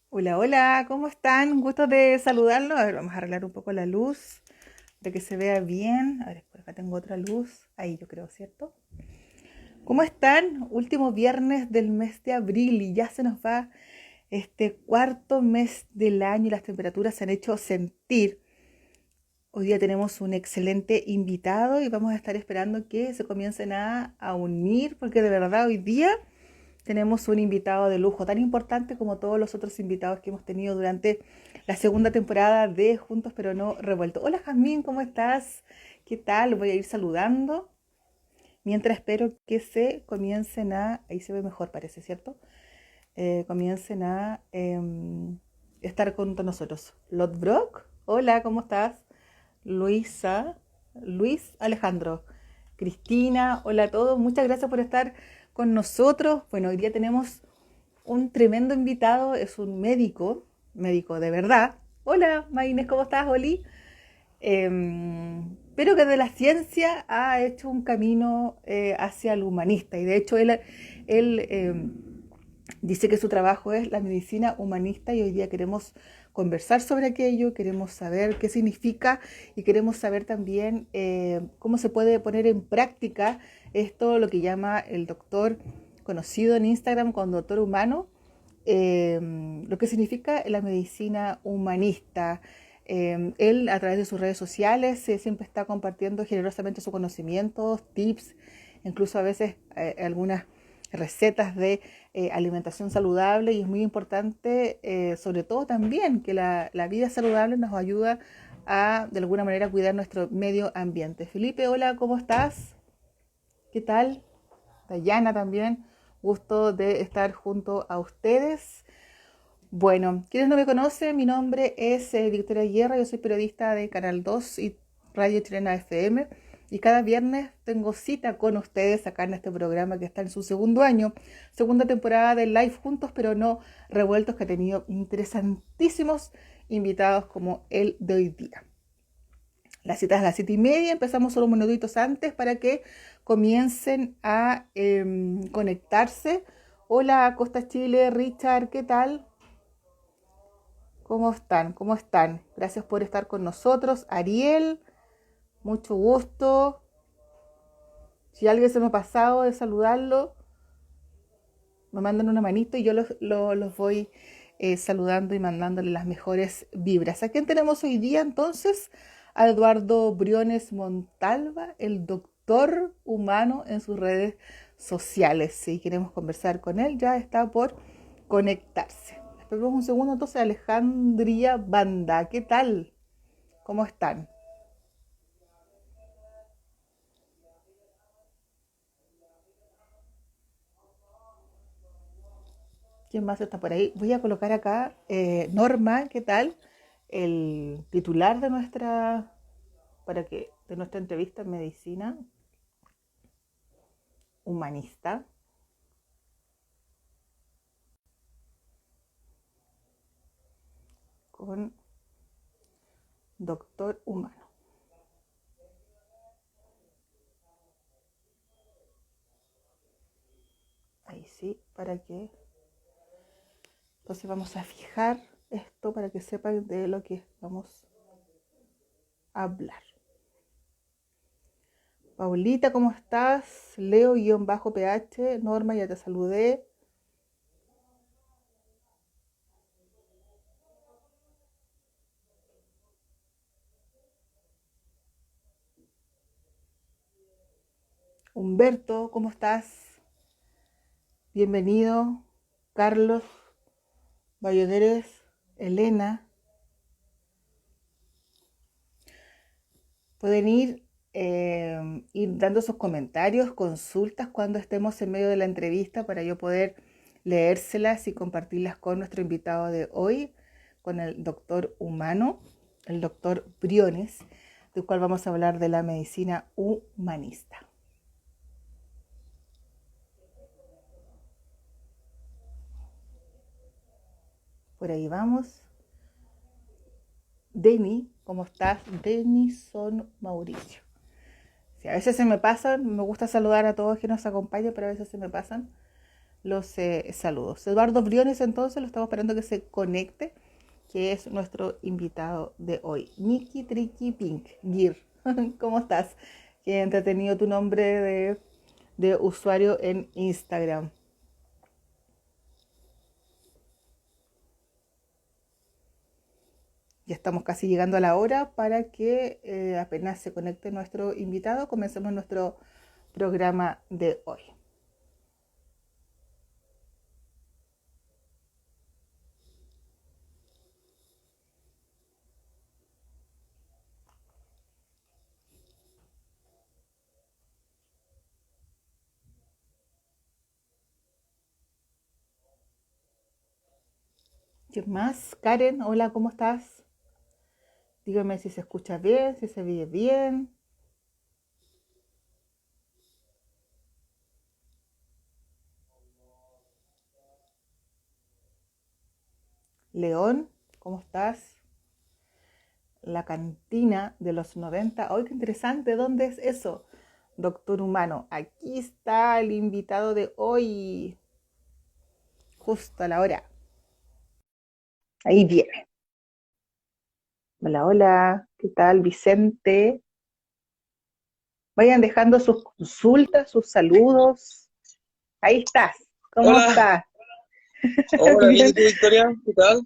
Hola, hola, ¿cómo están? Gusto de saludarlos. A ver, vamos a arreglar un poco la luz para que se vea bien. A ver, por acá tengo otra luz. Ahí yo creo, ¿cierto? ¿Cómo están? Último viernes del mes de abril y ya se nos va este cuarto mes del año y las temperaturas se han hecho sentir. Hoy día tenemos un excelente invitado y vamos a estar esperando que se comiencen a unir porque de verdad hoy día tenemos un invitado de lujo, tan importante como todos los otros invitados que hemos tenido durante la segunda temporada de Juntos pero no revueltos. Hola Jazmín, ¿cómo estás? ¿Qué tal? Voy a ir saludando mientras espero que se comiencen ahí se ve mejor parece, ¿cierto? Comiencen a estar con nosotros. Lotbrock, hola, ¿cómo estás? Luisa, Luis Alejandro, Cristina, hola a todos, muchas gracias por estar con nosotros. Bueno, hoy día tenemos un tremendo invitado, es un médico, médico de verdad. Hola, Maines, ¿cómo estás, Oli? Pero que de la ciencia ha hecho un camino hacia el humanista y de hecho él dice que su trabajo es la medicina humanista y hoy día queremos conversar sobre aquello, queremos saber qué significa y queremos saber también cómo se puede poner en práctica esto, lo que llama el doctor conocido en Instagram como doctor humano, lo que significa la medicina humanista. Él a través de sus redes sociales siempre está compartiendo generosamente sus conocimientos, tips, incluso a veces algunas recetas de alimentación saludable y es muy importante, sobre todo también, que la vida saludable nos ayuda a, de alguna manera, cuidar nuestro medio ambiente. Felipe, hola, ¿cómo estás? ¿Qué tal? Dayana también, gusto de estar junto a ustedes. Bueno, quienes no me conocen, mi nombre es Victoria Guerra, yo soy periodista de Canal 2 y Radio Chilena FM y cada viernes tengo cita con ustedes acá en este programa que está en su segundo año, segunda temporada de Live Juntos pero no revueltos, que ha tenido interesantísimos invitados como el de hoy día. La cita es a las 7:30, empezamos solo unos minutitos antes para que comiencen a conectarse. Hola Costa Chile, Richard, ¿qué tal? ¿Cómo están? ¿Cómo están? Gracias por estar con nosotros. Ariel, mucho gusto. Si alguien se me ha pasado de saludarlo, me mandan una manito y yo los voy saludando y mandándole las mejores vibras. ¿A quién tenemos hoy día entonces? A Eduardo Briones Montalva, el doctor humano en sus redes sociales. Si queremos conversar con él, ya está por conectarse. Esperemos un segundo entonces, Alejandría Banda. ¿Qué tal? ¿Cómo están? ¿Quién más está por ahí? Voy a colocar acá Norma, ¿qué tal? El titular de de nuestra entrevista en medicina humanista con doctor humano. Ahí sí, para que entonces vamos a fijar esto para que sepan de lo que vamos a hablar. Paulita, ¿cómo estás? Leo-PH, Norma, ya te saludé. Humberto, ¿cómo estás? Bienvenido. Carlos, Bayoneres, Elena, pueden ir dando sus comentarios, consultas cuando estemos en medio de la entrevista para yo poder leérselas y compartirlas con nuestro invitado de hoy, con el doctor humano, el doctor Briones, del cual vamos a hablar de la medicina humanista. Por ahí vamos. Deni, ¿cómo estás? Denison Mauricio. Sí, a veces se me pasan, me gusta saludar a todos que nos acompañan, pero a veces se me pasan los saludos. Eduardo Briones, entonces, lo estamos esperando que se conecte, que es nuestro invitado de hoy. Mickey Tricky Pink, Gear. ¿Cómo estás? Qué entretenido tu nombre de usuario en Instagram. Ya estamos casi llegando a la hora para que apenas se conecte nuestro invitado, comencemos nuestro programa de hoy. ¿Quién más? Karen, hola, ¿cómo estás? Dígame si se escucha bien, si se ve bien. León, ¿cómo estás? La cantina de los 90. ¡Ay, qué interesante! ¿Dónde es eso? Doctor Humano. Aquí está el invitado de hoy. Justo a la hora. Ahí viene. Hola, hola. ¿Qué tal, Vicente? Vayan dejando sus consultas, sus saludos. Ahí estás. ¿Cómo Hola, estás? hola, bien, ¿y Bien. tú, Victoria? ¿Qué tal?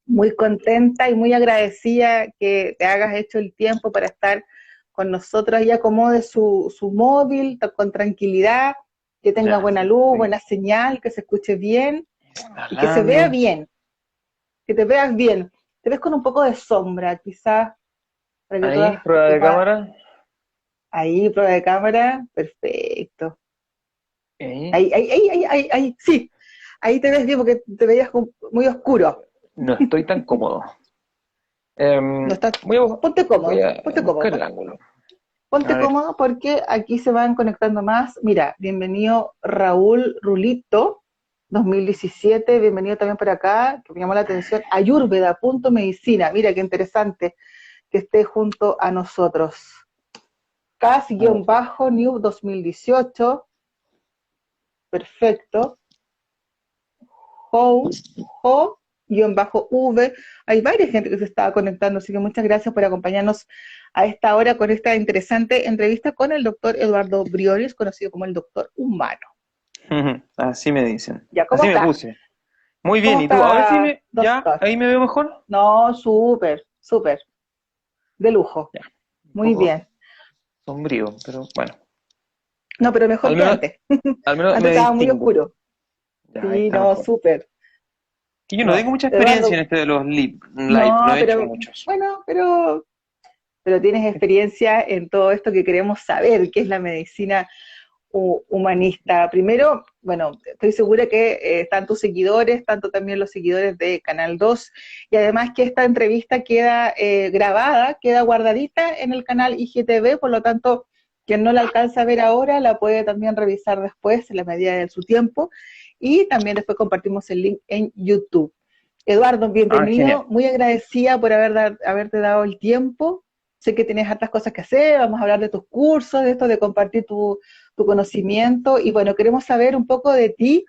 Muy contenta y muy agradecida que te hagas hecho el tiempo para estar con nosotros y acomode su móvil con tranquilidad, que tenga Ya, buena sí, luz, estoy buena señal, que se escuche bien y que se vea instalando. bien, que te veas bien. Te ves con un poco de sombra, quizás, para que Ahí, todas prueba te de puedas... cámara. Ahí, prueba de cámara, perfecto. Ahí. Ahí, sí. Ahí te ves bien porque te veías muy oscuro. No estoy tan cómodo. No estás... Voy a, voy a Ponte buscar cómodo. el ángulo. A Ponte ver. cómodo porque aquí se van conectando más. Mira, bienvenido Raúl Rulito, 2017. Bienvenido también por acá, que me llamó la atención, Ayurveda.medicina. Mira qué interesante que esté junto a nosotros. A ver. Cas-New 2018. Perfecto. Ho, Ho-V. Hay varias gente que se estaba conectando, así que muchas gracias por acompañarnos a esta hora con esta interesante entrevista con el doctor Eduardo Briones, conocido como el doctor humano. Así me dicen. Ya, ¿cómo Así me está? puse. Muy bien, ¿Cómo ¿y tú? Ahora sí está, me. ¿Ya? doctor? ¿Ahí me veo mejor? No, súper, súper, de lujo. Ya. Un Muy poco bien. sombrío, pero bueno. No, pero mejor Al que menos, antes. al menos Antes me estaba muy distingo. oscuro. Ya, ahí Sí, está no, mejor. súper. Que yo no tengo No, mucha experiencia en Eduardo, este de los live, no no, he hecho pero muchos. bueno, pero tienes experiencia en todo esto que queremos saber, que es la medicina humanista. Primero, bueno, estoy segura que están tus seguidores, tanto también los seguidores de Canal 2, y además que esta entrevista queda grabada, queda guardadita en el canal IGTV, por lo tanto, quien no la alcanza a ver ahora, la puede también revisar después, en la medida de su tiempo, y también después compartimos el link en YouTube. Eduardo, Ah, genial. bienvenido, muy agradecida por haberte dado el tiempo. Sé que tienes hartas cosas que hacer, vamos a hablar de tus cursos, de esto de compartir tu conocimiento y bueno, queremos saber un poco de ti,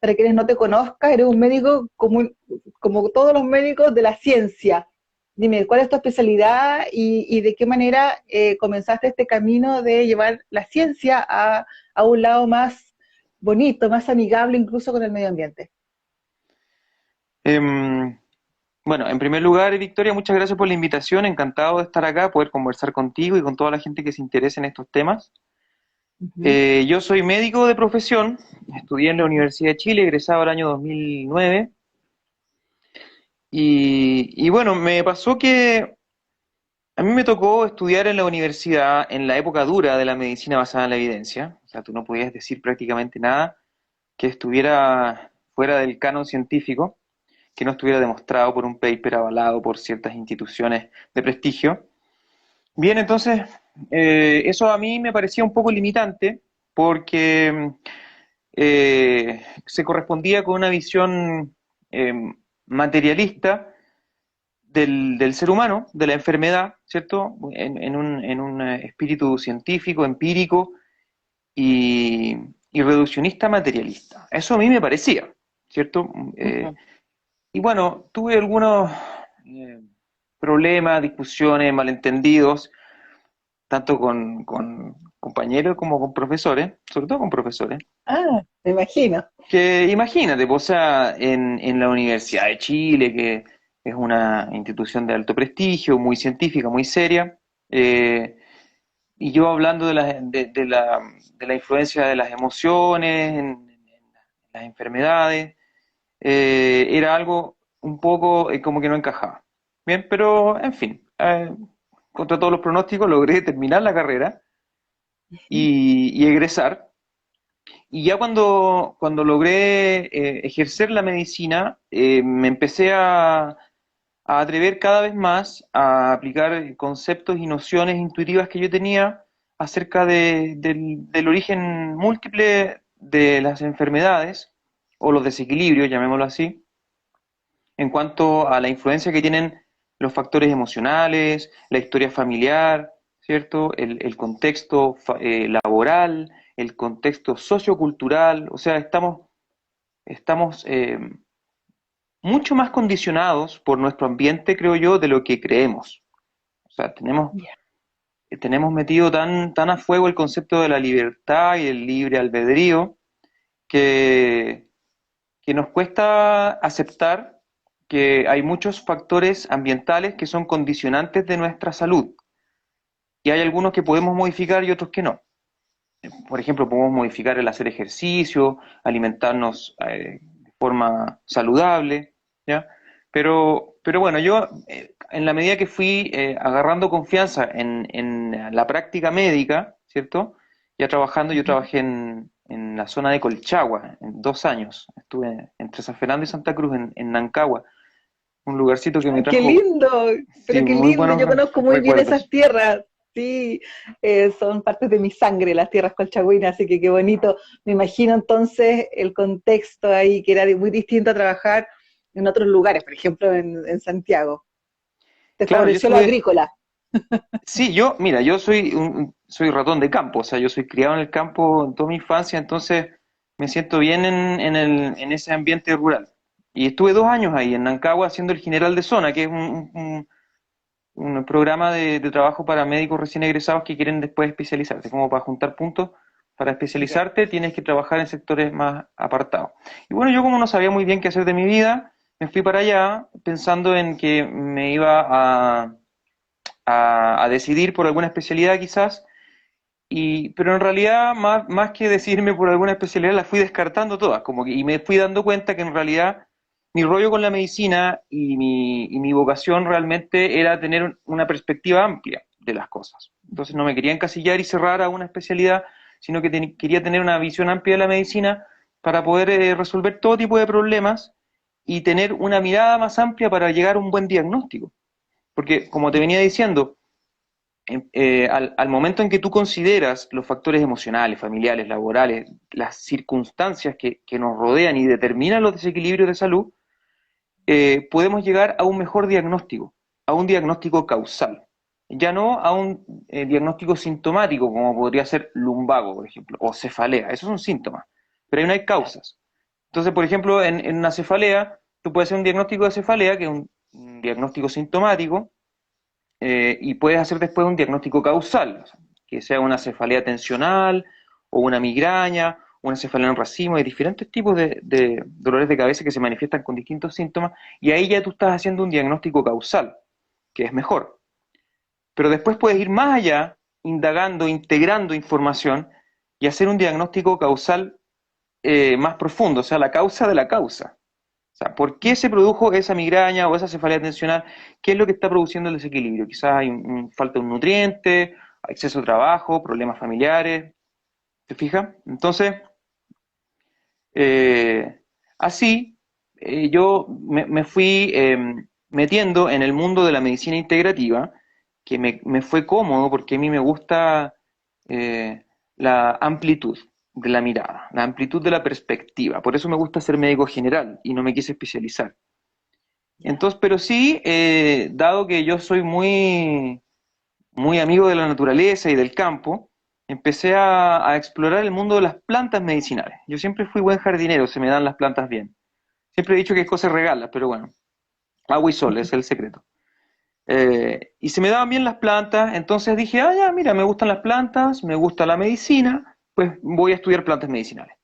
para quienes no te conozcan, eres un médico como todos los médicos de la ciencia. Dime, ¿cuál es tu especialidad y de qué manera comenzaste este camino de llevar la ciencia a un lado más bonito, más amigable incluso con el medio ambiente? Em, bueno, en primer lugar, Victoria, muchas gracias por la invitación. Encantado de estar acá, poder conversar contigo y con toda la gente que se interese en estos temas. Uh -huh. Yo soy médico de profesión, estudié en la Universidad de Chile, egresado el año 2009. Y bueno, me pasó que a mí me tocó estudiar en la universidad en la época dura de la medicina basada en la evidencia. O sea, tú no podías decir prácticamente nada que estuviera fuera del canon científico, que no estuviera demostrado por un paper avalado por ciertas instituciones de prestigio. Bien, entonces, eso a mí me parecía un poco limitante porque se correspondía con una visión eh, materialista del ser humano, de la enfermedad, ¿cierto? En un espíritu científico, empírico y, y reduccionista materialista. Eso a mí me parecía, ¿cierto? Ujú. Y bueno, tuve algunos eh, problemas, discusiones, malentendidos, tanto con compañeros como con profesores, sobre todo con profesores, Ah, me imagino. que imagínate, pues, o sea, en la Universidad de Chile, que es una institución de alto prestigio, muy científica, muy seria, eh, y yo hablando de la influencia de las emociones en las enfermedades, era algo un poco como que no encajaba. Bien, pero en fin, contra todos los pronósticos logré terminar la carrera y egresar. Y ya cuando logré ejercer la medicina, me empecé a atrever cada vez más a aplicar conceptos y nociones intuitivas que yo tenía acerca del origen múltiple de las enfermedades o los desequilibrios, llamémoslo así, en cuanto a la influencia que tienen los factores emocionales, la historia familiar, ¿cierto? El contexto laboral, el contexto sociocultural, o sea, estamos mucho más condicionados por nuestro ambiente, creo yo, de lo que creemos. O sea, Ya. tenemos metido tan a fuego el concepto de la libertad y el libre albedrío que, que nos cuesta aceptar que hay muchos factores ambientales que son condicionantes de nuestra salud y hay algunos que podemos modificar y otros que no. Por ejemplo, podemos modificar el hacer ejercicio, alimentarnos de forma saludable, ¿ya? Pero bueno, yo en la medida que fui agarrando confianza en la práctica médica, ¿cierto? Ya trabajando, yo Ujú. trabajé en la zona de Colchagua en 2 años. Estuve entre San Fernando y Santa Cruz, en Nancagua, un lugarcito que me Ay, qué trajo, lindo, sí, pero qué muy lindo. buenos Yo conozco muy bien esas recuerdos. tierras. Sí, son partes de mi sangre, las tierras colchagüinas, así que qué bonito. Me imagino entonces el contexto ahí, que era muy distinto a trabajar en otros lugares, por ejemplo en Santiago. Te Claro, yo favoreció lo estuve. agrícola. Sí, mira, yo soy ratón de campo, o sea, yo soy criado en el campo en toda mi infancia, entonces me siento bien en ese ambiente rural. Y estuve 2 años ahí en Nancagua haciendo el general de zona, que es un programa de trabajo para médicos recién egresados que quieren después especializarse, como para juntar puntos. Para Ya. especializarte tienes que trabajar en sectores más apartados. Y bueno, yo como no sabía muy bien qué hacer de mi vida, me fui para allá pensando en que me iba a decidir por alguna especialidad quizás, pero en realidad más que decidirme por alguna especialidad las fui descartando todas, y me fui dando cuenta que en realidad mi rollo con la medicina y mi vocación realmente era tener una perspectiva amplia de las cosas. Entonces no me quería encasillar y cerrar a una especialidad, sino que quería tener una visión amplia de la medicina para poder resolver todo tipo de problemas y tener una mirada más amplia para llegar a un buen diagnóstico. Porque, como te venía diciendo, al momento en que tú consideras los factores emocionales, familiares, laborales, las circunstancias que nos rodean y determinan los desequilibrios de salud, podemos llegar a un mejor diagnóstico, a un diagnóstico causal. Ya no a un diagnóstico sintomático, como podría ser lumbago, por ejemplo, o cefalea. Esos son síntomas, pero ahí no hay causas. Entonces, por ejemplo, en una cefalea, tú puedes hacer un diagnóstico de cefalea, que es un diagnóstico sintomático, y puedes hacer después un diagnóstico causal, que sea una cefalea tensional o una migraña, una cefalea en racimo, hay diferentes tipos de dolores de cabeza que se manifiestan con distintos síntomas, y ahí ya tú estás haciendo un diagnóstico causal, que es mejor. Pero después puedes ir más allá, indagando, integrando información y hacer un diagnóstico causal más profundo, o sea, la causa de la causa. O sea, ¿por qué se produjo esa migraña o esa cefalea tensional? ¿Qué es lo que está produciendo el desequilibrio? Quizás hay falta de un nutriente, exceso de trabajo, problemas familiares, ¿te fijas? Entonces, eh, así yo me fui metiendo en el mundo de la medicina integrativa, que me fue cómodo porque a mí me gusta eh, la amplitud de la mirada, la amplitud de la perspectiva. Por eso me gusta ser médico general y no me quise especializar. Ya. Entonces, pero sí, dado que yo soy muy amigo de la naturaleza y del campo, empecé a explorar el mundo de las plantas medicinales. Yo siempre fui buen jardinero, se me dan las plantas bien. Siempre he dicho que es cosa regala, pero bueno, agua y sol es el secreto. Y se me daban bien las plantas, entonces dije, ah, ya, mira, me gustan las plantas, me gusta la medicina, pues voy a estudiar plantas medicinales.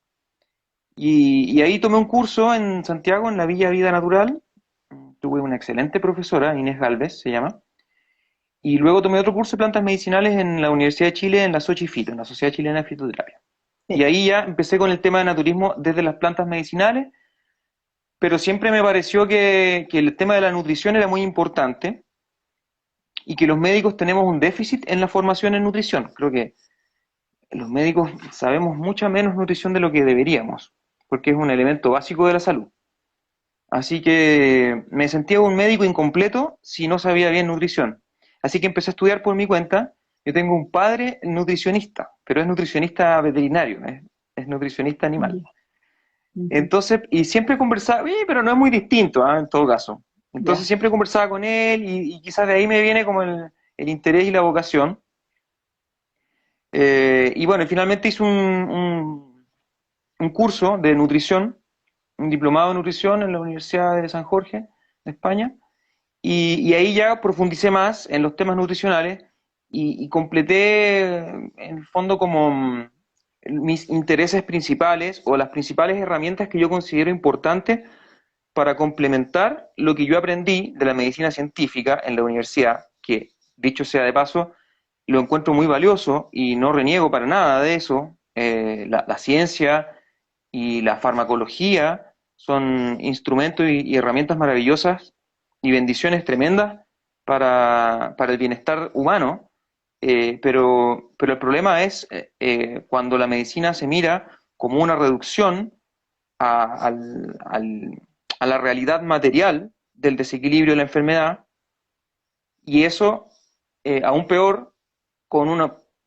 Y ahí tomé un curso en Santiago, en la Villa Vida Natural. Tuve una excelente profesora, Inés Galvez se llama. Y luego tomé otro curso de plantas medicinales en la Universidad de Chile, en la Xochifito, en la Sociedad Chilena de Fitoterapia. Y Sí. ahí ya empecé con el tema de naturismo desde las plantas medicinales, pero siempre me pareció que el tema de la nutrición era muy importante y que los médicos tenemos un déficit en la formación en nutrición. Creo que los médicos sabemos mucha menos nutrición de lo que deberíamos, porque es un elemento básico de la salud. Así que me sentía un médico incompleto si no sabía bien nutrición. Así que empecé a estudiar por mi cuenta. Yo tengo un padre nutricionista, pero es nutricionista veterinario, es nutricionista animal. Ya. Ujú. Entonces, y siempre conversaba, pero no es muy distinto, ¿ah? En todo caso. Entonces Ya. siempre conversaba con él y quizás de ahí me viene como el interés y la vocación. Y bueno, finalmente hice un curso de nutrición, un diplomado de nutrición en la Universidad de San Jorge, de España, y ahí ya profundicé más en los temas nutricionales y completé en el fondo como mis intereses principales o las principales herramientas que yo considero importantes para complementar lo que yo aprendí de la medicina científica en la universidad, que dicho sea de paso, lo encuentro muy valioso y no reniego para nada de eso. La ciencia y la farmacología son instrumentos y herramientas maravillosas y bendiciones tremendas para el bienestar humano, pero el problema es cuando la medicina se mira como una reducción a, al, al, a la realidad material del desequilibrio de la enfermedad, y eso, aún peor, con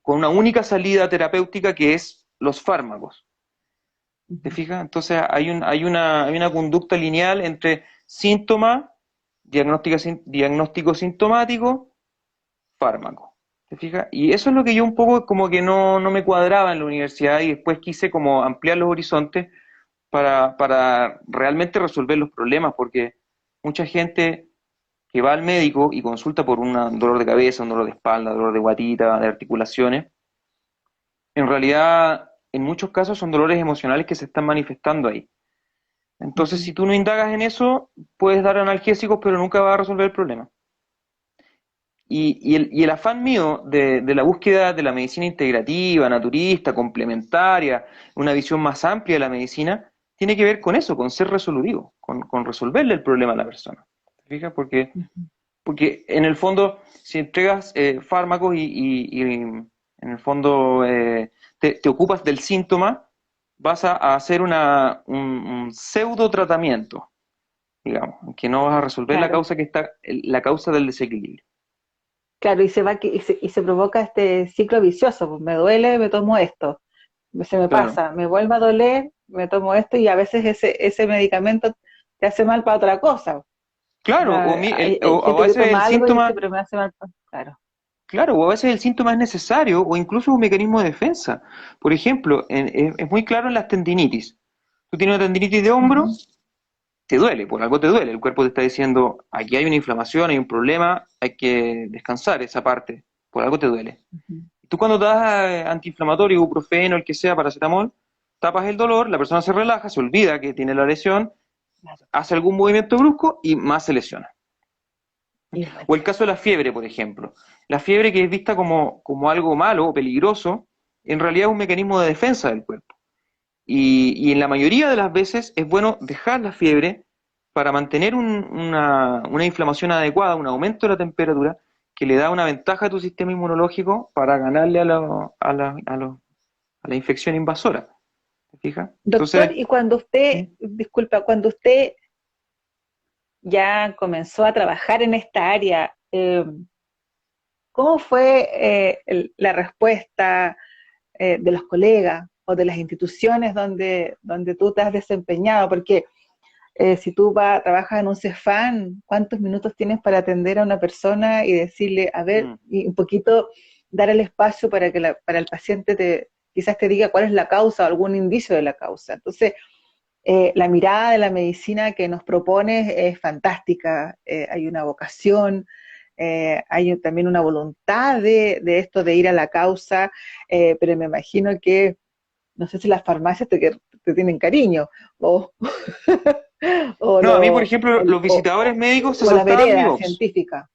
con una única salida terapéutica que es los fármacos. ¿Te Ujú. fijas? Entonces hay una conducta lineal entre síntoma, diagnóstico sintomático, fármaco. ¿Te fijas? Y eso es lo que yo un poco como que no me cuadraba en la universidad y después quise como ampliar los horizontes para realmente resolver los problemas, porque mucha gente que va al médico y consulta por un dolor de cabeza, un dolor de espalda, dolor de guatita, de articulaciones, en realidad en muchos casos son dolores emocionales que se están manifestando ahí. Entonces, Ujú. si tú no indagas en eso, puedes dar analgésicos, pero nunca vas a resolver el problema. Y el afán mío de la búsqueda de la medicina integrativa, naturista, complementaria, una visión más amplia de la medicina, tiene que ver con eso, con ser resolutivo, con resolverle el problema a la persona. ¿Te fijas? Ujú. Porque en el fondo, si entregas fármacos y en el fondo te ocupas del síntoma, vas a hacer un pseudo tratamiento, digamos, que no vas a resolver la Claro, causa la causa del desequilibrio. claro, y se va y se provoca este ciclo vicioso, pues me duele, me tomo esto, se me Claro. pasa, me vuelve a doler, me tomo esto y a veces ese medicamento te hace mal para otra cosa. O Claro, sea, hay o a gente que veces el toma algo y dice, síntoma, pero me hace mal para... Claro. claro, o a veces el síntoma es necesario o incluso un mecanismo de defensa. Por ejemplo, es muy claro en las tendinitis. Tú tienes una tendinitis de hombro, Ujú. te duele, por algo te duele. El cuerpo te está diciendo, aquí hay una inflamación, hay un problema, hay que descansar esa parte, por algo te duele. Ujú. Tú cuando das antiinflamatorio, ibuprofeno, el que sea, paracetamol, tapas el dolor, la persona se relaja, se olvida que tiene la lesión, Claro. hace algún movimiento brusco y más se lesiona. Y O bueno. el caso de la fiebre, por ejemplo. La fiebre que es vista como algo malo o peligroso, en realidad es un mecanismo de defensa del cuerpo. Y en la mayoría de las veces es bueno dejar la fiebre para mantener una inflamación adecuada, un aumento de la temperatura, que le da una ventaja a tu sistema inmunológico para ganarle a la infección invasora. ¿Te fijas? Doctor, Entonces, y cuando usted, ¿sí? disculpa, cuando usted ya comenzó a trabajar en esta área, ¿cómo fue la respuesta de los colegas o de las instituciones donde tú te has desempeñado? Porque si tú trabajas en un CEFAM, ¿cuántos minutos tienes para atender a una persona y decirle, a ver, Mm. y un poquito dar el espacio para que para el paciente quizás te diga cuál es la causa o algún indicio de la causa? Entonces, la mirada de la medicina que nos propones es fantástica, hay una vocación, hay también una voluntad de esto de ir a la causa, pero me imagino que, no sé si las farmacias te tienen cariño, o, o, No, a mí, por lo, ejemplo, los visitadores médicos se o la saltaban mi vereda box. científica.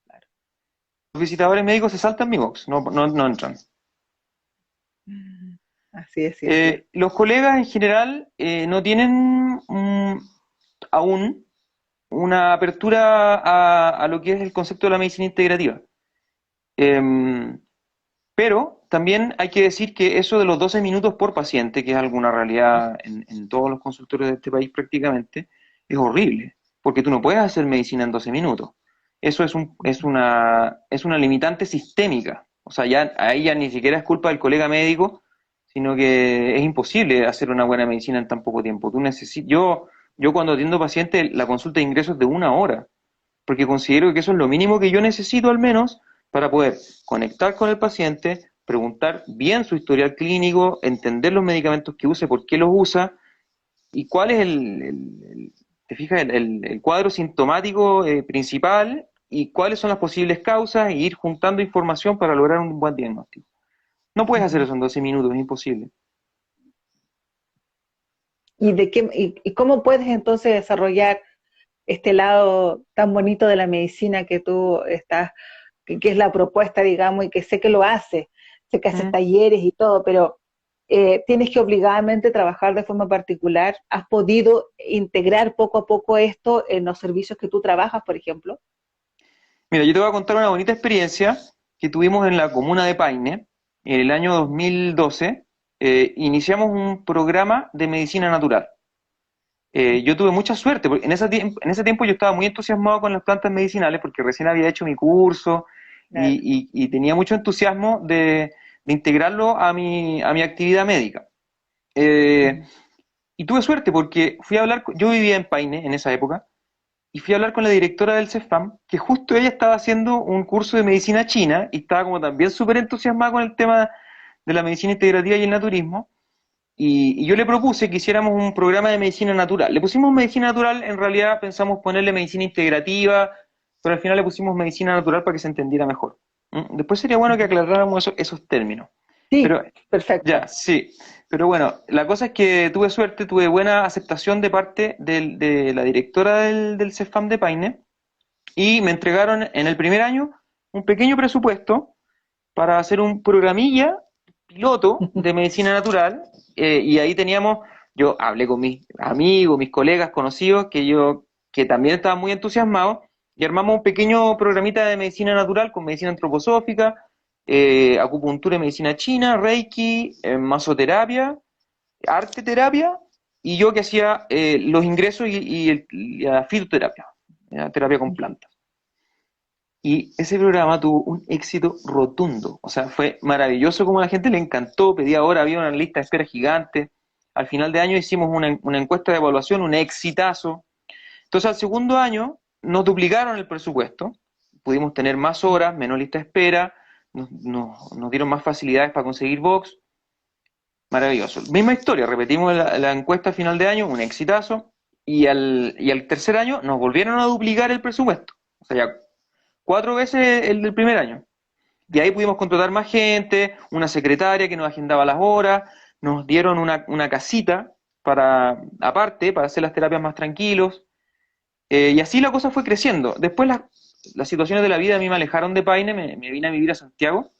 Claro. Los visitadores médicos se saltan mi box, no entran. Así es, sí es cierto. Los colegas en general no tienen aún una apertura a lo que es el concepto de la medicina integrativa. Em, pero también hay que decir que eso de los 12 minutos por paciente, que es alguna realidad en todos los consultorios de este país prácticamente, es horrible, porque tú no puedes hacer medicina en 12 minutos. Eso es una limitante sistémica. O sea, ya, ahí ya ni siquiera es culpa del colega médico, sino que es imposible hacer una buena medicina en tan poco tiempo. Yo cuando atiendo pacientes, la consulta de ingreso es de 1 hora, porque considero que eso es lo mínimo que yo necesito al menos para poder conectar con el paciente, preguntar bien su historial clínico, entender los medicamentos que use, por qué los usa y cuál es te fijas, el cuadro sintomático principal y cuáles son las posibles causas e ir juntando información para lograr un buen diagnóstico. No puedes hacer Ujú. eso en 12 minutos, es imposible. ¿Y cómo puedes entonces desarrollar este lado tan bonito de la medicina que tú estás, que es la propuesta, digamos, y que sé que lo haces, sé que haces Mm. talleres y todo, pero tienes que obligadamente trabajar de forma particular? ¿Has podido integrar poco a poco esto en los servicios que tú trabajas, por ejemplo? Mira, yo te voy a contar una bonita experiencia que tuvimos en la comuna de Paine en el año 2012. Iniciamos un programa de medicina natural. Yo tuve mucha suerte, porque en ese tiempo yo estaba muy entusiasmado con las plantas medicinales porque recién había hecho mi curso Claro. y tenía mucho entusiasmo de integrarlo a mi actividad médica. Eh, Ujú. y tuve suerte porque fui a hablar, yo vivía en Paine en esa época, y fui a hablar con la directora del CEFAM, que justo ella estaba haciendo un curso de medicina china y estaba como también súper entusiasmada con el tema de la medicina integrativa y el naturismo. Y yo le propuse que hiciéramos un programa de medicina natural. Le pusimos medicina natural, en realidad pensamos ponerle medicina integrativa, pero al final le pusimos medicina natural para que se entendiera mejor. Después sería bueno que Ujú. aclaráramos esos términos. Sí, Pero ya, perfecto. sí. Pero bueno, la cosa es que tuve suerte, tuve buena aceptación de parte de la directora del CEFAM de Paine y me entregaron en el primer año un pequeño presupuesto para hacer un programilla piloto de medicina natural, y ahí yo hablé con mis amigos, mis colegas conocidos, que también estaban muy entusiasmados, y armamos un pequeño programita de medicina natural con medicina antroposófica, acupuntura y medicina china, reiki, masoterapia, arte terapia, y yo que hacía los ingresos y la fitoterapia, terapia con plantas. Y ese programa tuvo un éxito rotundo. O sea, fue maravilloso como a la gente le encantó, pedía hora, había una lista de espera gigante. Al final de año hicimos una encuesta de evaluación, un exitazo. Entonces, al segundo año nos duplicaron el presupuesto, pudimos tener más horas, menos lista de espera, nos dieron más facilidades para conseguir box. Maravilloso. Misma historia, repetimos la encuesta a final de año, un exitazo. Y al tercer año nos volvieron a duplicar el presupuesto. O sea, ya 4 veces el del primer año. Y ahí pudimos contratar más gente, una secretaria que nos agendaba las horas, nos dieron una casita aparte, para hacer las terapias más tranquilos. Y así la cosa fue creciendo. Después las situaciones de la vida a mí me alejaron de Paine, me vine a vivir a Santiago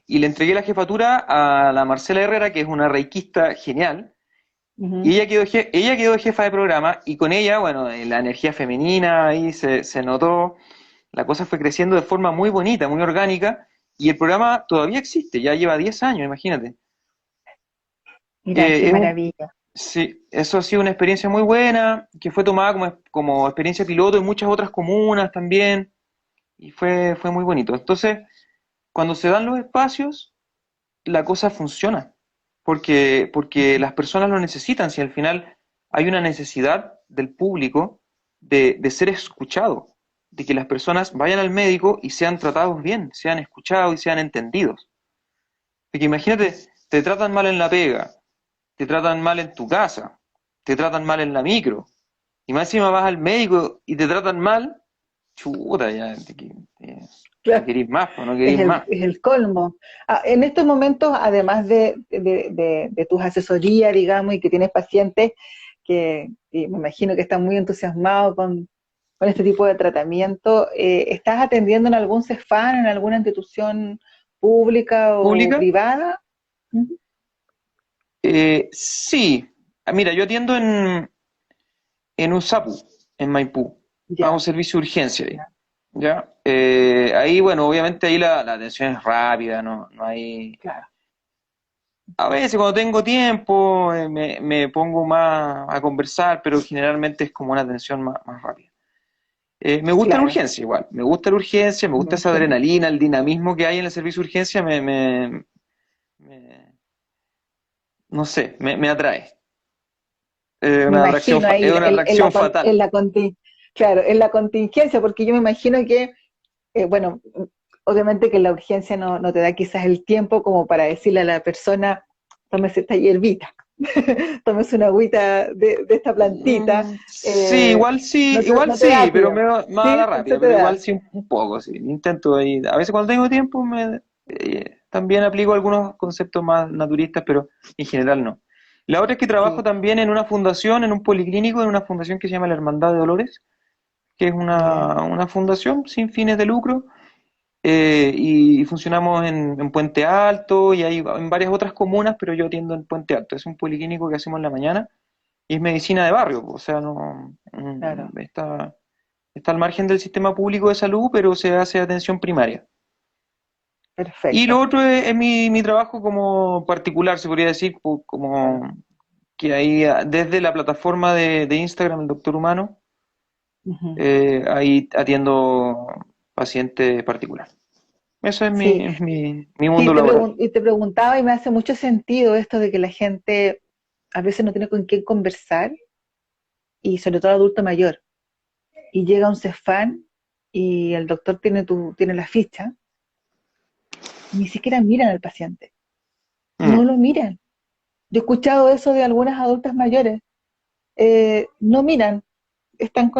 y le entregué la jefatura a la Marcela Herrera, que es una reikista genial. Y Ujú. ella quedó jefa de programa y con ella, bueno, la energía femenina ahí se notó. La cosa fue creciendo de forma muy bonita, muy orgánica, y el programa todavía existe, ya lleva 10 años, imagínate. Mira, qué Eh, es un- maravilla. sí, eso ha sido una experiencia muy buena, que fue tomada como experiencia piloto en muchas otras comunas también, y fue muy bonito. Entonces, cuando se dan los espacios, la cosa funciona, porque las personas lo necesitan, si al final hay una necesidad del público de ser escuchado, de que las personas vayan al médico y sean tratados bien, sean escuchados y sean entendidos. Porque imagínate, te tratan mal en la pega, te tratan mal en tu casa, te tratan mal en la micro, y más encima vas al médico y te tratan mal, chuta, ya, no Claro, querís más, pues no querís más. es el colmo. Ah, en estos momentos, además de tus asesorías, digamos, y que tienes pacientes que me imagino que están muy entusiasmados con este tipo de tratamiento, ¿estás atendiendo en algún CEFAN, en alguna institución pública o ¿Pública? privada? Ujú. Sí. Ah, mira, yo atiendo en USAPU, en Maipú. Hago Ya, servicio de urgencia ahí. ya, ¿Ya? Ahí, bueno, obviamente ahí la atención es rápida, no hay... claro, A veces cuando tengo tiempo me pongo más a conversar, pero generalmente es como una atención más rápida. Me gusta la claro, urgencia igual, me gusta la urgencia, me me gusta esa imagino. adrenalina, el dinamismo que hay en el servicio de urgencia, me- no sé, me atrae. Me imagino Es ahí una atracción en fatal. claro, en la contingencia, porque yo me imagino que bueno, obviamente que la urgencia no te da quizás el tiempo como para decirle a la persona, tómese esta hierbita, tómese una agüita de esta plantita, eh, Igual no te da sí, pero tiempo, más a la ¿sí? Se rápida, te pero igual da, sí un poco, sí. Intento ahí, a veces cuando tengo tiempo también aplico algunos conceptos más naturistas, pero en general no. La otra es que trabajo sí, también en una fundación, en un policlínico, en una fundación que se llama la Hermandad de Dolores, que es ya, una fundación sin fines de lucro, y funcionamos en Puente Alto y hay en varias otras comunas, pero yo atiendo en Puente Alto. Es un policlínico que hacemos en la mañana y es medicina de barrio, o sea, no claro, está al margen del sistema público de salud, pero se hace atención primaria. Y lo perfecto. otro es mi trabajo como particular, se podría decir, como Claro. que ahí desde la plataforma de Instagram, el Doctor Humano, Ujú. ahí atiendo pacientes particulares. Eso es Sí, mi sí, mundo laboral. y te preguntaba y me hace mucho sentido esto de que la gente a veces no tiene con quién conversar y sobre todo adulto mayor. Y llega un Cefán y el doctor tiene la ficha, ni siquiera miran al paciente, no Mm. lo miran. Yo he escuchado eso de algunas adultas mayores, no miran, están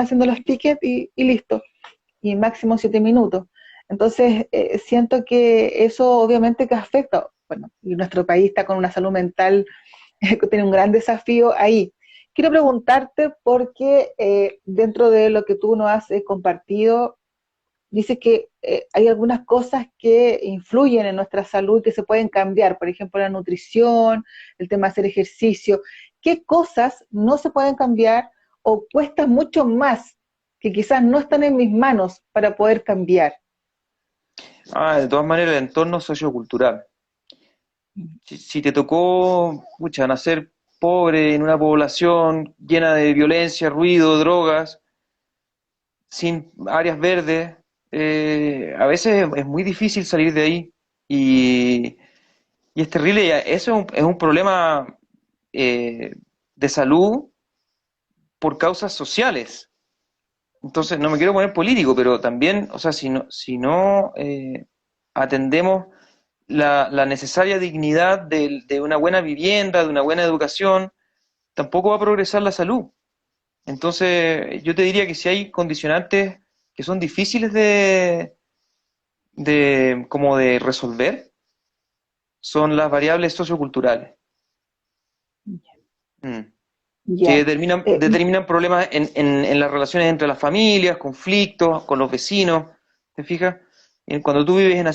haciendo los tickets y listo, y máximo 7 minutos. Entonces, siento que eso obviamente que afecta, bueno, y nuestro país está con una salud mental que tiene un gran desafío ahí. Quiero preguntarte porque dentro de lo que tú nos has compartido, dice que hay algunas cosas que influyen en nuestra salud que se pueden cambiar, por ejemplo, la nutrición, el tema de hacer ejercicio. ¿Qué cosas no se pueden cambiar o cuesta mucho más que quizás no están en mis manos para poder cambiar? De todas maneras, el entorno sociocultural. Si te tocó, pucha, nacer pobre en una población llena de violencia, ruido, drogas, sin áreas verdes, a veces es muy difícil salir de ahí y, y es terrible. Eso es un problema eh, de salud por causas sociales. Entonces, no me quiero poner político, pero también, o sea, si no atendemos la necesaria dignidad de una buena vivienda, de una buena educación, tampoco va a progresar la salud. Entonces, yo te diría que si hay condicionantes que son difíciles como de resolver, son las variables socioculturales, mm, que Ya. Eh, determinan problemas en las relaciones entre las familias, conflictos con los vecinos, ¿te fijas? Cuando tú vives en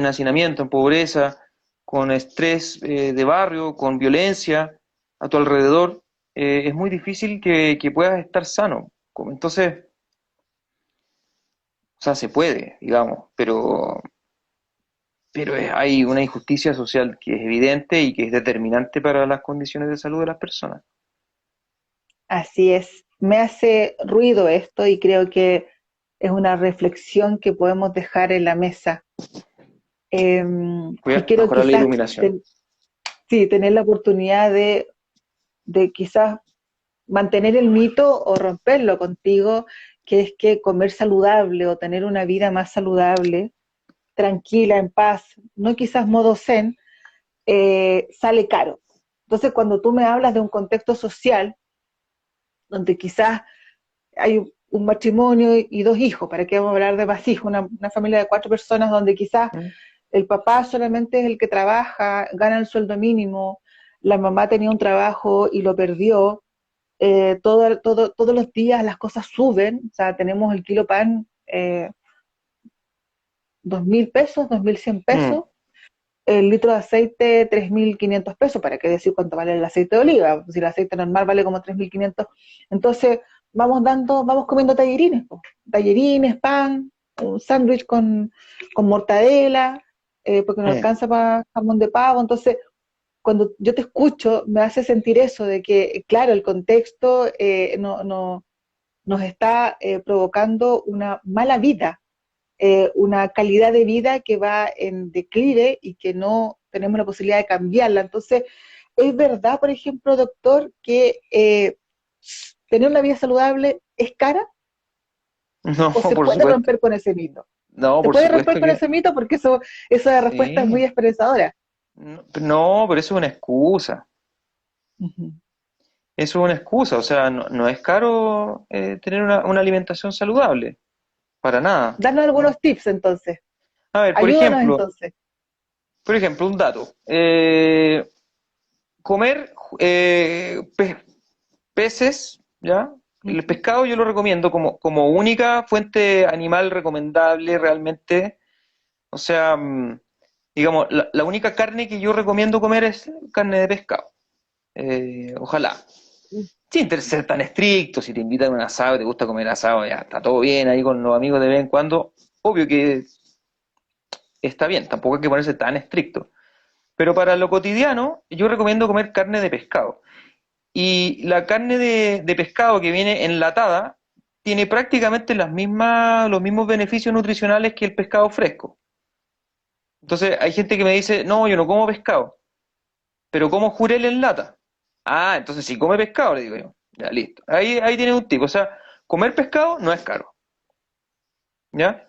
hacinamiento, en pobreza, con estrés de barrio, con violencia a tu alrededor, es muy difícil que puedas estar sano. Entonces, o sea, se puede, digamos, pero hay una injusticia social que es evidente y que es determinante para las condiciones de salud de las personas. Así es. Me hace ruido esto y creo que es una reflexión que podemos dejar en la mesa. Voy Y a quiero mejorar la quizás iluminación. sí, tener la oportunidad de quizás mantener el mito o romperlo contigo, que es que comer saludable o tener una vida más saludable, tranquila, en paz, no quizás modo zen, sale caro. Entonces, cuando tú me hablas de un contexto social, donde quizás hay un matrimonio y dos hijos, ¿para qué vamos a hablar de más hijos? Una familia de 4 personas donde quizás Mm. el papá solamente es el que trabaja, gana el sueldo mínimo, la mamá tenía un trabajo y lo perdió, todos los días las cosas suben, o sea, tenemos el kilo pan 2.000 pesos, 2.100 pesos, Mm. el litro de aceite 3.500 pesos, ¿para qué decir cuánto vale el aceite de oliva? Si el aceite normal vale como 3.500, entonces vamos comiendo tallerines, po. Tallerines, pan, un sándwich con mortadela, porque no Eh. alcanza para jamón de pavo, entonces cuando yo te escucho me hace sentir eso, de que claro, el contexto nos está provocando una mala vida, una calidad de vida que va en declive y que no tenemos la posibilidad de cambiarla. Entonces, ¿es verdad, por ejemplo, doctor, que tener una vida saludable es cara No, o se por puede supuesto. romper con ese mito? No, Se por puede romper supuesto con que ese mito porque esa respuesta es muy sí. esperanzadora. No, no, pero eso es una excusa. Ujú. Eso es una excusa. O sea, no, no es caro tener una alimentación saludable. Para nada. Danos ¿No? algunos tips entonces. A ver, Ayúdanos entonces. por ejemplo, un dato. Comer peces, ¿ya? El Ujú. pescado yo lo recomiendo como única fuente animal recomendable realmente. O sea, digamos, la única carne que yo recomiendo comer es carne de pescado. Ojalá. Sin ser tan estricto, si te invitan a un asado, te gusta comer asado, ya está todo bien ahí con los amigos de vez en cuando. Obvio que está bien, tampoco hay que ponerse tan estricto. Pero para lo cotidiano, yo recomiendo comer carne de pescado. Y la carne de pescado que viene enlatada tiene prácticamente los mismos beneficios nutricionales que el pescado fresco. Entonces hay gente que me dice, no, yo no como pescado, pero como jurel en lata. Ah, entonces si come pescado, le digo yo. Ya, listo. Ahí tiene un tipo. O sea, comer pescado no es caro. ¿Ya?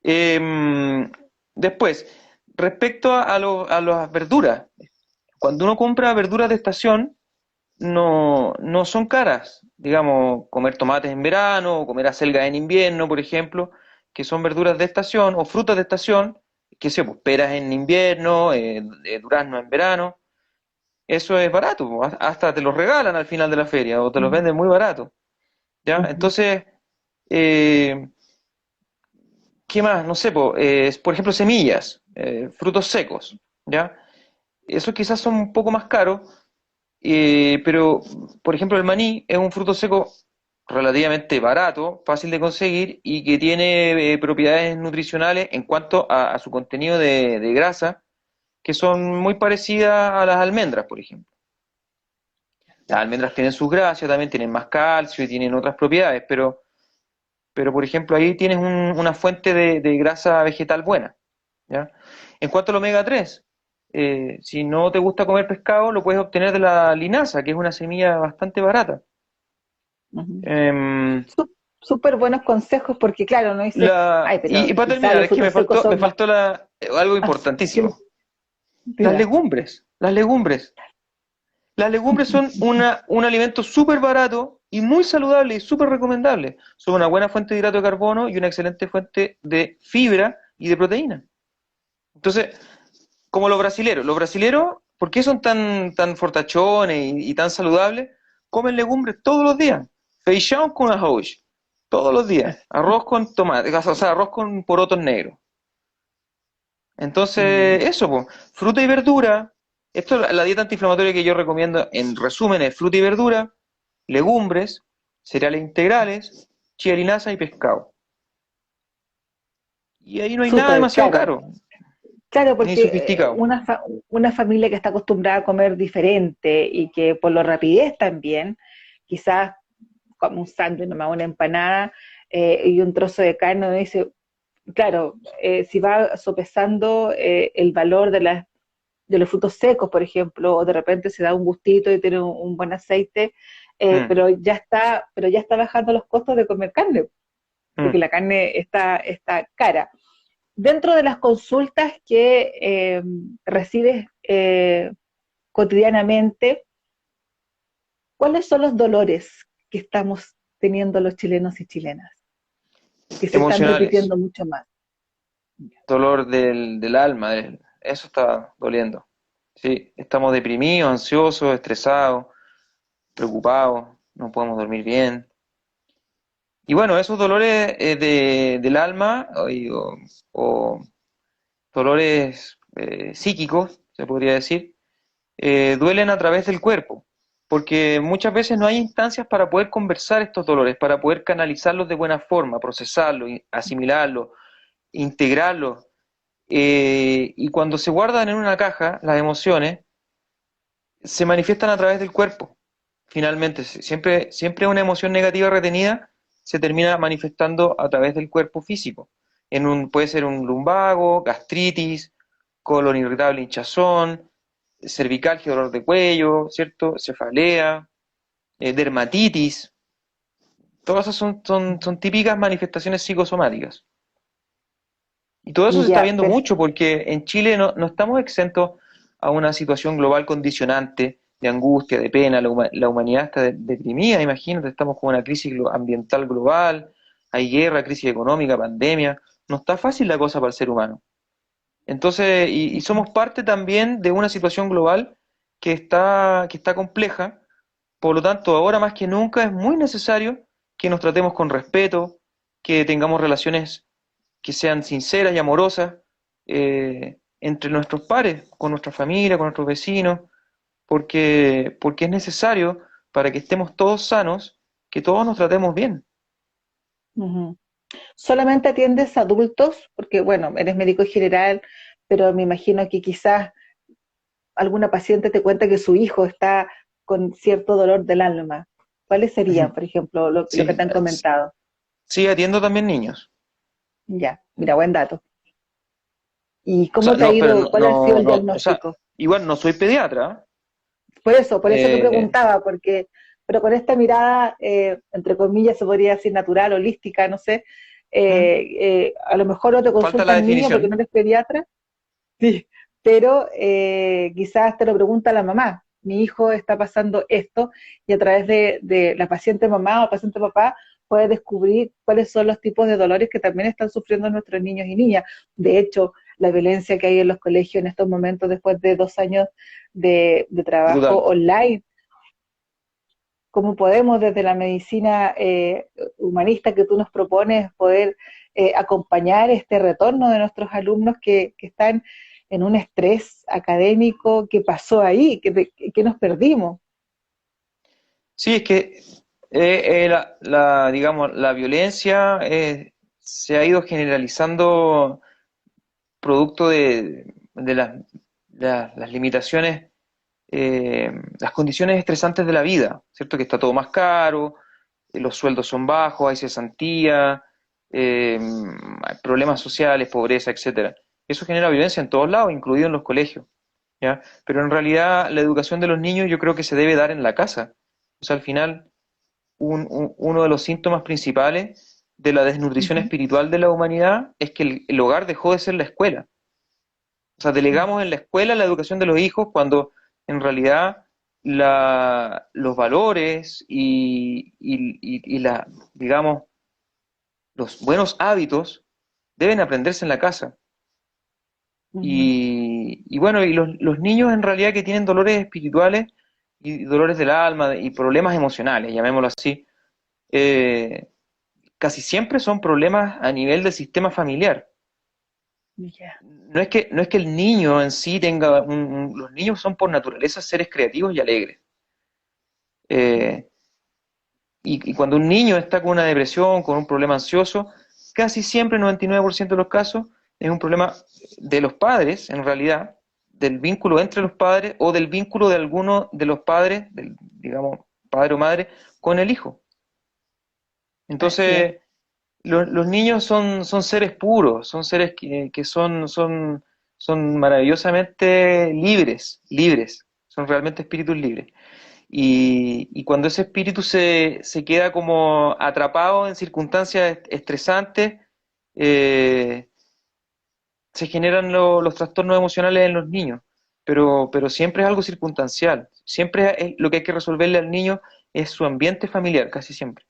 Em, Después, respecto a las verduras. Cuando uno compra verduras de estación, no son caras. Digamos, comer tomates en verano, o comer acelgas en invierno, por ejemplo, que son verduras de estación, o frutas de estación, que sé, pues, peras en invierno, durazno en verano. Eso es barato, pues, hasta te los regalan al final de la feria, o te los Mm, venden muy barato. ¿Ya? ujú. Entonces, eh, ¿qué más? No sé, por ejemplo, semillas, frutos secos, ¿ya? Esos quizás son un poco más caros, pero, por ejemplo, el maní es un fruto seco relativamente barato, fácil de conseguir y que tiene propiedades nutricionales en cuanto a su contenido de grasa, que son muy parecidas a las almendras, por ejemplo. Las almendras tienen sus grasas, también tienen más calcio y tienen otras propiedades, pero por ejemplo ahí tienes una fuente de grasa vegetal buena, ¿ya? En cuanto al omega 3, si no te gusta comer pescado, lo puedes obtener de la linaza, que es una semilla bastante barata. Ujú. Em, Súper buenos consejos porque claro, no dice, ay, y pero para quizás terminar, los es que frutos secos me son más... faltó algo Ah, ¿qué? importantísimo. Las Mira. legumbres, las legumbres. Las legumbres son un alimento súper barato y muy saludable y súper recomendable. Son una buena fuente de hidrato de carbono y una excelente fuente de fibra y de proteína. Entonces, como los brasileros, ¿por qué son tan fortachones y tan saludables? Comen legumbres todos los días. Feijão con arroz, todos los días. Arroz con tomate, o sea, arroz con porotos negros. Mm, Entonces, eso, pues, fruta y verdura. Esto es la dieta antiinflamatoria que yo recomiendo, en resumen, es fruta y verdura, legumbres, cereales integrales, chía linaza y pescado. Y ahí no hay nada súper, demasiado claro. caro, Claro, ni porque sofisticado. una familia que está acostumbrada a comer diferente y que por la rapidez también, quizás como un sándwich, nomás una empanada y un trozo de carne, uno dice, claro, si va sopesando el valor de los frutos secos, por ejemplo, o de repente se da un gustito y tiene un buen aceite, Mm, pero ya está bajando los costos de comer carne, porque mm. la carne está cara. Dentro de las consultas que recibes cotidianamente, ¿cuáles son los dolores que estamos teniendo los chilenos y chilenas? Que se están Emocionales, repitiendo mucho más. dolor del alma, eso está doliendo. Sí, estamos deprimidos, ansiosos, estresados, preocupados, no podemos dormir bien. Y bueno, esos dolores del alma o dolores psíquicos, se podría decir, duelen a través del cuerpo, porque muchas veces no hay instancias para poder conversar estos dolores, para poder canalizarlos de buena forma, procesarlos, asimilarlos, integrarlos. Y cuando se guardan en una caja, las emociones se manifiestan a través del cuerpo. Finalmente, siempre una emoción negativa retenida se termina manifestando a través del cuerpo físico. Puede ser un lumbago, gastritis, colon irritable, hinchazón, cervicalgia, dolor de cuello, ¿cierto? Cefalea, dermatitis. Todas esas son típicas manifestaciones psicosomáticas. Y todo eso se está Ya, viendo mucho porque en Chile no estamos exentos a una situación global condicionante de angustia, de pena. La humanidad está deprimida, imagínate, estamos con una crisis ambiental global, hay guerra, crisis económica, pandemia. No está fácil la cosa para el ser humano. Entonces, y somos parte también de una situación global que está compleja. Por lo tanto, ahora más que nunca es muy necesario que nos tratemos con respeto, que tengamos relaciones que sean sinceras y amorosas entre nuestros pares, con nuestra familia, con nuestros vecinos, porque es necesario para que estemos todos sanos, que todos nos tratemos bien. ujú. ¿Solamente atiendes adultos? Porque, bueno, eres médico general, pero me imagino que quizás alguna paciente te cuenta que su hijo está con cierto dolor del alma. ¿Cuáles serían, por ejemplo, lo que Sí, te han comentado? sí, atiendo también niños. Ya, mira, buen dato. ¿Y O sea, cómo te ha no, pero ido? no, ¿Cuál ha sido no, el o sea, diagnóstico? igual no soy pediatra. Por eso te ¿Eh? preguntaba, pero con esta mirada, entre comillas, se podría decir natural, holística, no sé, ¿Mm? a lo mejor no te Falta la consultan niños porque definición. no eres pediatra. Sí, pero quizás te lo pregunta la mamá. Mi hijo está pasando esto y a través de la paciente mamá o paciente papá puedes descubrir cuáles son los tipos de dolores que también están sufriendo nuestros niños y niñas. De hecho, la violencia que hay en los colegios en estos momentos después de 2 años de trabajo Brutal. online, cómo podemos desde la medicina humanista que tú nos propones poder acompañar este retorno de nuestros alumnos que están en un estrés académico que pasó ahí, que nos perdimos. Sí, es que digamos, la violencia se ha ido generalizando producto de las limitaciones, las condiciones estresantes de la vida, ¿cierto? Que está todo más caro, los sueldos son bajos, hay cesantía, hay problemas sociales, pobreza, etcétera. Eso genera violencia en todos lados, incluido en los colegios, ¿ya? Pero en realidad la educación de los niños yo creo que se debe dar en la casa. O sea, al final uno de los síntomas principales de la desnutrición Ujú, espiritual de la humanidad es que el hogar dejó de ser la escuela. O sea, delegamos en la escuela la educación de los hijos cuando en realidad los valores digamos, los buenos hábitos deben aprenderse en la casa. ujú. Y bueno, y los niños en realidad que tienen dolores espirituales y dolores del alma y problemas emocionales, llamémoslo así, eh, casi siempre son problemas a nivel del sistema familiar. Ya. No es que el niño en sí tenga los niños son por naturaleza seres creativos y alegres. Eh, y cuando un niño está con una depresión, con un problema ansioso, casi siempre, 99% de los casos, es un problema de los padres, en realidad, del vínculo entre los padres o del vínculo de alguno de los padres, digamos, padre o madre, con el hijo. Así es. Entonces, los niños son seres puros, son seres que son maravillosamente libres, son realmente espíritus libres. Y cuando ese espíritu se queda como atrapado en circunstancias estresantes, eh, se generan los trastornos emocionales en los niños, pero siempre es algo circunstancial, siempre lo que hay que resolverle al niño es su ambiente familiar, casi siempre.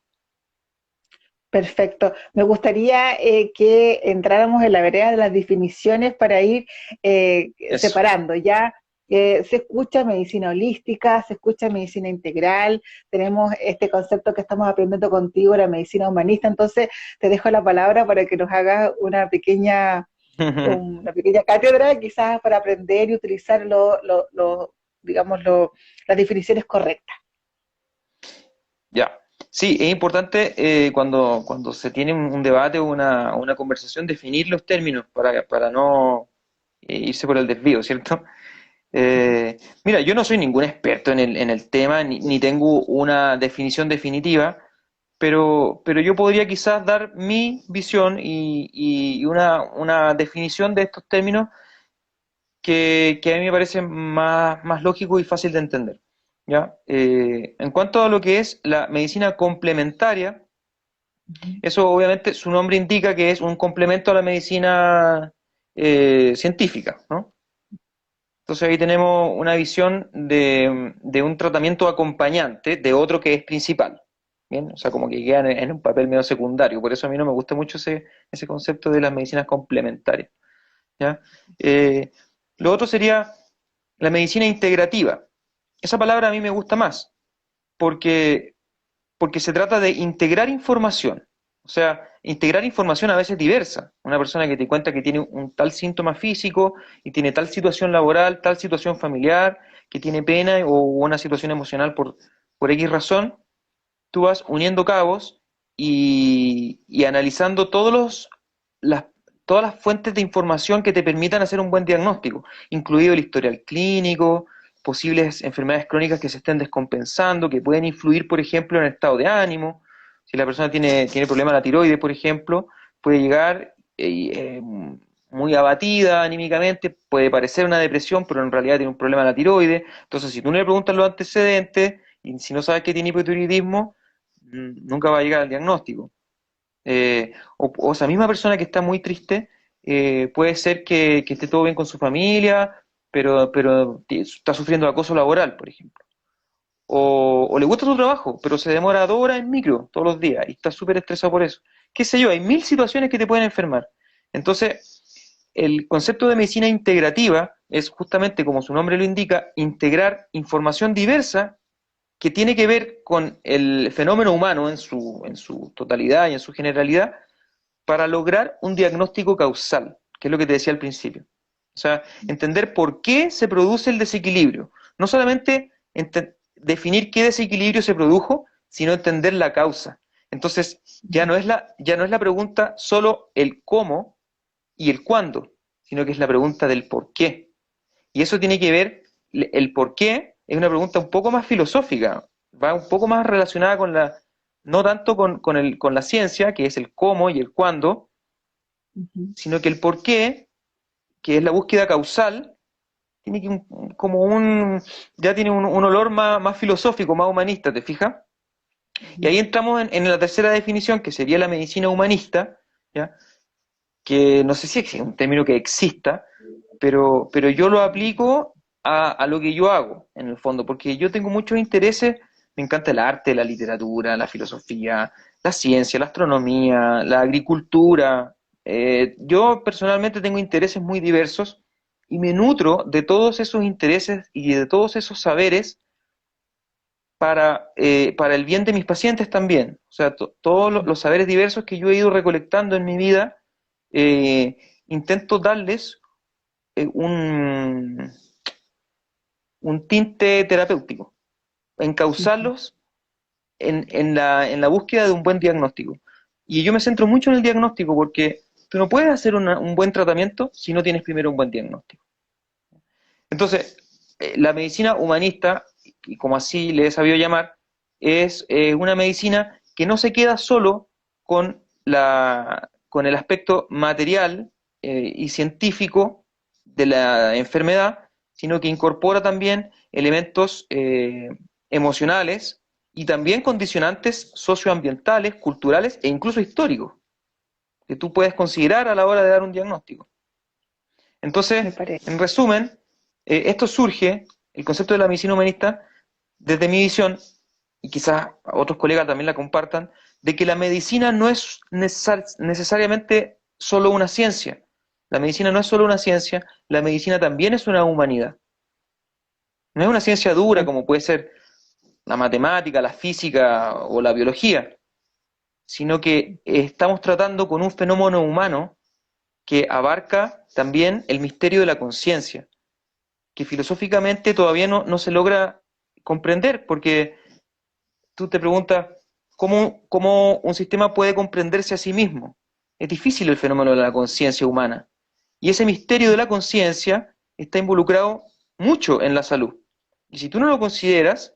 Perfecto. Me gustaría que entráramos en la vereda de las definiciones para ir Eso. separando. Ya se escucha medicina holística, se escucha medicina integral, tenemos este concepto que estamos aprendiendo contigo, la medicina humanista. Entonces, te dejo la palabra para que nos hagas una pequeña cátedra, quizás para aprender y utilizar digamos, las definiciones correctas. Ya. Sí, es importante cuando se tiene un debate o una conversación definir los términos para no irse por el desvío, ¿cierto? Mira, yo no soy ningún experto en el tema, ni tengo una definición definitiva, pero yo podría quizás dar mi visión y una definición de estos términos que a mí me parece más lógico y fácil de entender. ¿Ya? En cuanto a lo que es la medicina complementaria, eso obviamente su nombre indica que es un complemento a la medicina científica, ¿no? Entonces ahí tenemos una visión de un tratamiento acompañante de otro que es principal. ¿Bien? O sea, como que quedan en un papel medio secundario. Por eso a mí no me gusta mucho ese concepto de las medicinas complementarias. ¿Ya? Eh, lo otro sería la medicina integrativa. Esa palabra a mí me gusta más, porque, porque se trata de integrar información. O sea, integrar información a veces diversa. Una persona que te cuenta que tiene un tal síntoma físico y tiene tal situación laboral, tal situación familiar, que tiene pena o una situación emocional por X razón, tú vas uniendo cabos y analizando las, todas las fuentes de información que te permitan hacer un buen diagnóstico, incluido el historial clínico, posibles enfermedades crónicas que se estén descompensando, que pueden influir, por ejemplo, en el estado de ánimo. Si la persona tiene problema de la tiroides, por ejemplo, puede llegar muy abatida anímicamente, puede parecer una depresión, pero en realidad tiene un problema de la tiroides. Entonces, si tú no le preguntas los antecedentes, y si no sabes que tiene hipotiroidismo, nunca va a llegar al diagnóstico. O esa misma persona que está muy triste, puede ser que esté todo bien con su familia, pero está sufriendo de acoso laboral, por ejemplo. O le gusta su trabajo, pero se demora 2 horas en micro todos los días y está súper estresado por eso. Qué sé yo, hay mil situaciones que te pueden enfermar. Entonces, el concepto de medicina integrativa es justamente, como su nombre lo indica, integrar información diversa que tiene que ver con el fenómeno humano en su totalidad y en su generalidad para lograr un diagnóstico causal, que es lo que te decía al principio. O sea, entender por qué se produce el desequilibrio. No solamente definir qué desequilibrio se produjo, sino entender la causa. Entonces, ya no es la pregunta solo el cómo y el cuándo, sino que es la pregunta del por qué. Y eso tiene que ver, el por qué es una pregunta un poco más filosófica, va un poco más relacionada no tanto con la ciencia, que es el cómo y el cuándo, Ujú. sino que el por qué, que es la búsqueda causal, tiene que ya tiene un olor más filosófico, más humanista, ¿te fijas? Y ahí entramos en la tercera definición, que sería la medicina humanista, ¿ya? Que no sé si es un término que exista, pero yo lo aplico a lo que yo hago, en el fondo, porque yo tengo muchos intereses, me encanta el arte, la literatura, la filosofía, la ciencia, la astronomía, la agricultura. Yo personalmente tengo intereses muy diversos y me nutro de todos esos intereses y de todos esos saberes para el bien de mis pacientes también. O sea, todos los saberes diversos que yo he ido recolectando en mi vida, eh, intento darles eh, un, un tinte terapéutico, Ujú. encauzarlos en la búsqueda de un buen diagnóstico. Y yo me centro mucho en el diagnóstico porque tú no puedes hacer un buen tratamiento si no tienes primero un buen diagnóstico. Entonces, la medicina humanista, y como así le he sabido llamar, es una medicina que no se queda solo con el aspecto material y científico de la enfermedad, sino que incorpora también elementos emocionales y también condicionantes socioambientales, culturales e incluso históricos que tú puedes considerar a la hora de dar un diagnóstico. Me Entonces, parece. en resumen, esto surge, el concepto de la medicina humanista, desde mi visión, y quizás otros colegas también la compartan, de que la medicina no es necesariamente solo una ciencia. La medicina no es solo una ciencia, la medicina también es una humanidad. No es una ciencia dura Bien. como puede ser la matemática, la física o la biología, sino que estamos tratando con un fenómeno humano que abarca también el misterio de la conciencia, que filosóficamente todavía no se logra comprender, porque tú te preguntas cómo un sistema puede comprenderse a sí mismo. Es difícil el fenómeno de la conciencia humana. Y ese misterio de la conciencia está involucrado mucho en la salud. Y si tú no lo consideras,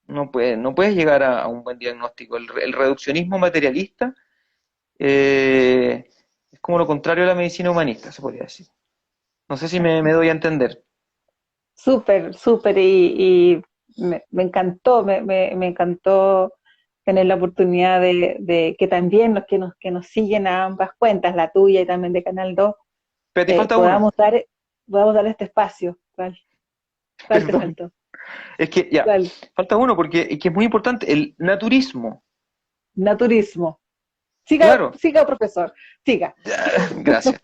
no puedes llegar a un buen diagnóstico. El reduccionismo materialista es como lo contrario a la medicina humanista, se podría decir. No sé si me doy a entender. Súper, súper, y me encantó, me encantó tener la oportunidad de que también que nos siguen a ambas cuentas, la tuya y también de Canal 2, Pero te eh, falta uno, podamos dar, podamos dar este espacio. ¿Cuál te perdón. faltó? Es que ya, ¿Cuál? falta uno porque es que es muy importante, el naturismo. Naturismo. Siga, Claro, siga, profesor, siga. ya, gracias.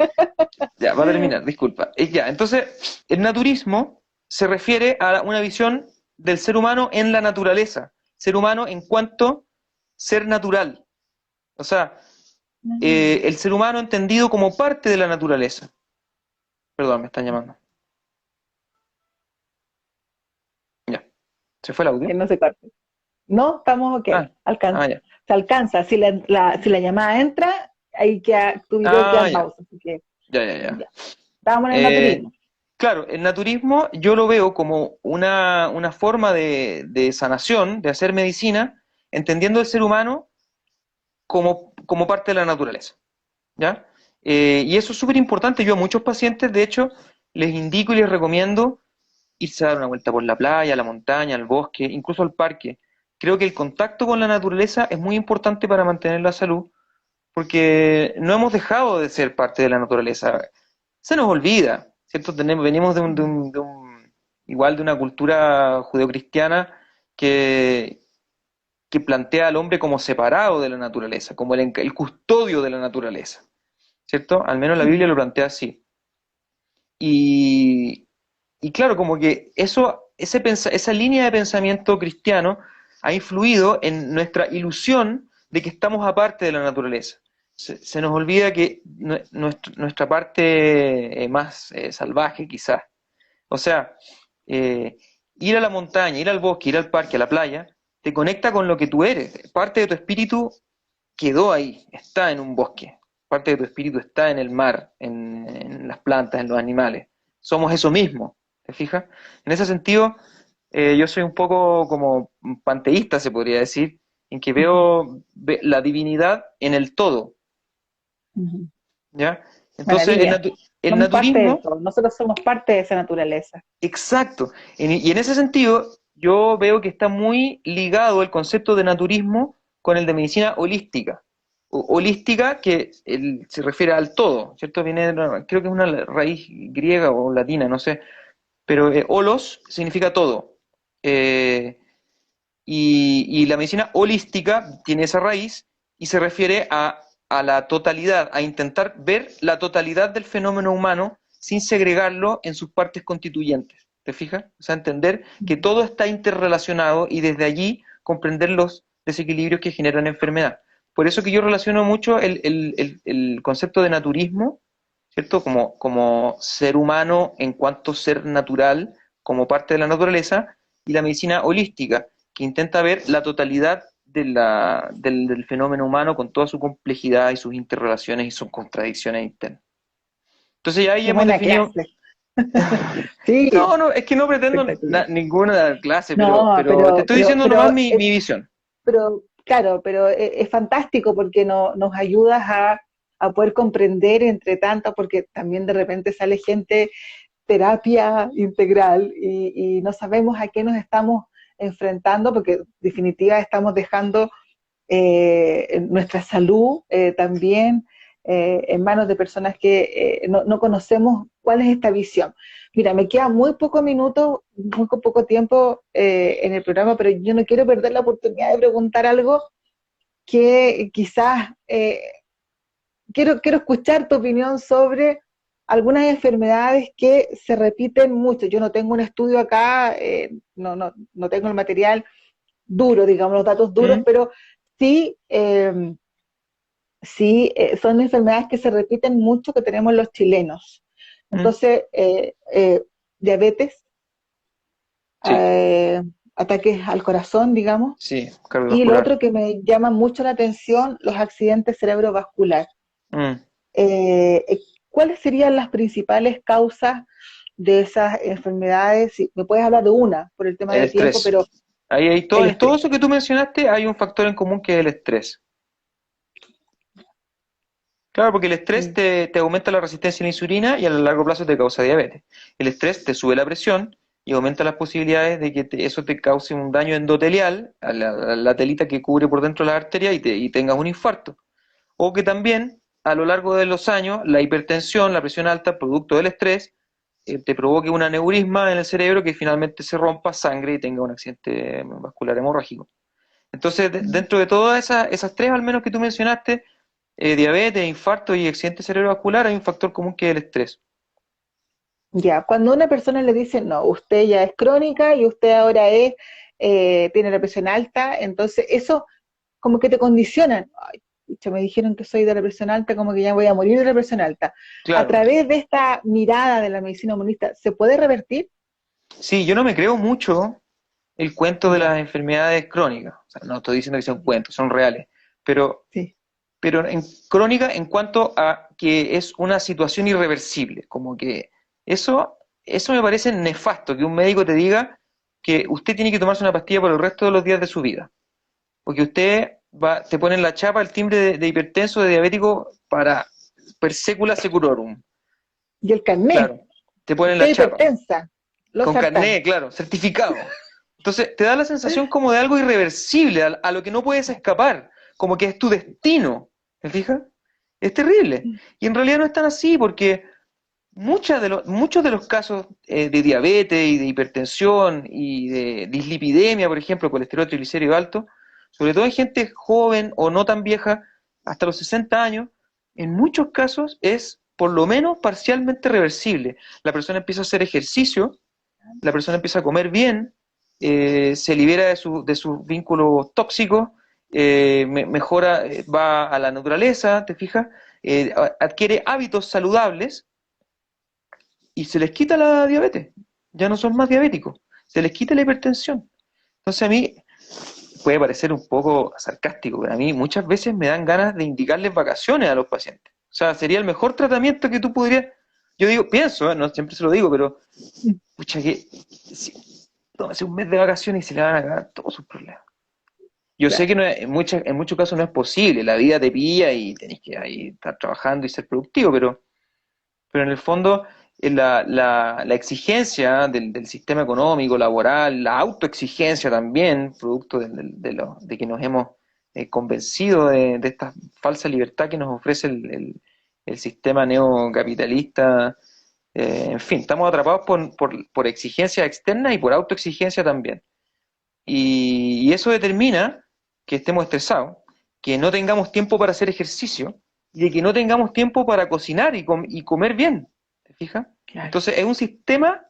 Ya, va a terminar, disculpa. Ya, entonces, el naturismo se refiere a una visión del ser humano en la naturaleza, ser humano en cuanto ser natural. O sea, Mm. el ser humano entendido como parte de la naturaleza. Perdón, me están llamando. Ya, ¿se fue el Que audio? no se corte. No, estamos ok, Ah, alcanza, ah, ya. se alcanza. Si la llamada entra, ahí queda, tu video queda Ah, en ya, pausa. Así que ya, ya, ya. ya, estábamos en el Eh, naturismo. claro, el naturismo yo lo veo como una forma de sanación, de hacer medicina, entendiendo el ser humano como parte de la naturaleza. ¿Ya? Y eso es súper importante. Yo a muchos pacientes, de hecho, les indico y les recomiendo irse a dar una vuelta por la playa, la montaña, al bosque, incluso al parque. Creo que el contacto con la naturaleza es muy importante para mantener la salud, porque no hemos dejado de ser parte de la naturaleza. Se nos olvida, ¿cierto? Venimos igual de una cultura judeocristiana que, que plantea al hombre como separado de la naturaleza, como el custodio de la naturaleza, ¿cierto? Al menos la Biblia lo plantea así. Y, y claro, como que esa línea de pensamiento cristiano ha influido en nuestra ilusión de que estamos aparte de la naturaleza. Se nos olvida que nuestra parte más salvaje, quizás. O sea, eh, ir a la montaña, ir al bosque, ir al parque, a la playa, te conecta con lo que tú eres. Parte de tu espíritu quedó ahí, está en un bosque. Parte de tu espíritu está en el mar, en las plantas, en los animales. Somos eso mismo, ¿te fijas? En ese sentido, yo soy un poco como panteísta, se podría decir, en que Ujú, veo la divinidad en el todo, ujú. ¿ya? Entonces, Maravilla. el Somos parte del naturismo, todo. Nosotros somos parte de esa naturaleza. exacto, y en ese sentido, yo veo que está muy ligado el concepto de naturismo con el de medicina holística. Holística que se refiere al todo, ¿cierto? Creo que es una raíz griega o latina, no sé, pero holos significa todo. Eh, y la medicina holística tiene esa raíz y se refiere a la totalidad, a intentar ver la totalidad del fenómeno humano sin segregarlo en sus partes constituyentes. ¿Te fijas? O sea, entender que todo está interrelacionado y desde allí comprender los desequilibrios que generan enfermedad. Por eso que yo relaciono mucho el concepto de naturismo, ¿cierto? Como ser humano en cuanto ser natural, como parte de la naturaleza, y la medicina holística, que intenta ver la totalidad del fenómeno humano con toda su complejidad y sus interrelaciones y sus contradicciones internas. Entonces ya ahí Qué hemos buena definido, clase. Sí, no, es que no pretendo espectacular. ninguna clase, No, pero te estoy diciendo nomás es mi visión. pero claro, pero es fantástico porque nos ayudas a poder comprender entre tanto, porque también de repente sale gente terapia integral y no sabemos a qué nos estamos enfrentando, porque en definitiva estamos dejando nuestra salud también en manos de personas que no conocemos cuál es esta visión. Mira, me queda muy poco minutos, muy poco tiempo en el programa, pero yo no quiero perder la oportunidad de preguntar algo que quizás quiero escuchar tu opinión sobre algunas enfermedades que se repiten mucho. Yo no tengo un estudio acá, no tengo el material duro, digamos, los datos duros, ¿Mm? pero sí, son enfermedades que se repiten mucho que tenemos los chilenos. ¿Mm? Entonces, diabetes, Sí, eh, ataques al corazón, digamos, sí, y lo cardiovascular. otro que me llama mucho la atención, los accidentes cerebrovasculares. Mm. Eh, eh, ¿Cuáles serían las principales causas de esas enfermedades? Si me puedes hablar de una por el tema El de tiempo, estrés. pero Ahí hay todo, el en todo estrés. eso que tú mencionaste hay un factor en común que es el estrés. Claro, porque el estrés Mm. te aumenta la resistencia a la insulina y a largo plazo te causa diabetes. El estrés te sube la presión y aumenta las posibilidades de que eso te cause un daño endotelial a la telita que cubre por dentro la arteria y tengas un infarto. O que también, a lo largo de los años, la hipertensión, la presión alta, producto del estrés, te provoque un aneurisma en el cerebro que finalmente se rompa sangre y tenga un accidente vascular hemorrágico. Entonces, dentro de todas esas tres, al menos que tú mencionaste, diabetes, infarto y accidente cerebrovascular, hay un factor común que es el estrés. Ya, cuando a una persona le dice, no, usted ya es crónica y usted ahora tiene la presión alta, entonces eso como que te condicionan. Ay, pucha, me dijeron que soy de la presión alta, como que ya voy a morir de la presión alta. A Claro, través de esta mirada de la medicina humanista, ¿se puede revertir? sí, yo no me creo mucho el cuento de Ya, las enfermedades crónicas. O sea, no estoy diciendo que sean cuentos, son reales. Pero, sí. pero en crónica en cuanto a que es una situación irreversible, como que eso me parece nefasto, que un médico te diga que usted tiene que tomarse una pastilla por el resto de los días de su vida, porque usted te pone en la chapa el timbre de hipertenso, de diabético para per secula seculorum, Y el carnet, claro, te ponen usted la chapa, hipertensa, los con sartán. carné, claro, certificado. Entonces te da la sensación como de algo irreversible, a lo que no puedes escapar, como que es tu destino, ¿me fijas? Es terrible. Y en realidad no es tan así, porque muchos de los casos de diabetes y de hipertensión y de dislipidemia, por ejemplo, colesterol triglicérido alto, sobre todo en gente joven o no tan vieja, hasta los 60 años, en muchos casos es por lo menos parcialmente reversible. La persona empieza a hacer ejercicio, la persona empieza a comer bien, se libera de sus vínculos tóxicos, mejora, va a la naturaleza, ¿te fijas? Adquiere hábitos saludables y se les quita la diabetes. Ya no son más diabéticos, se les quita la hipertensión. Entonces a mí puede parecer un poco sarcástico, pero a mí muchas veces me dan ganas de indicarles vacaciones a los pacientes. O sea, sería el mejor tratamiento que tú podrías. Yo digo, pienso, no siempre se lo digo, pero pucha que si, tómese un mes de vacaciones y se le van a acabar todos sus problemas. Yo sé Claro. que no es, en muchos casos no es posible, la vida te pilla y tenés que ahí estar trabajando y ser productivo, pero en el fondo la exigencia del sistema económico, laboral, la autoexigencia también, producto de que nos hemos convencido de esta falsa libertad que nos ofrece el sistema neocapitalista. En fin, estamos atrapados por exigencia externa y por autoexigencia también. Y eso determina que estemos estresados, que no tengamos tiempo para hacer ejercicio y de que no tengamos tiempo para cocinar y comer bien. ¿Te fijas? Claro. Entonces es un sistema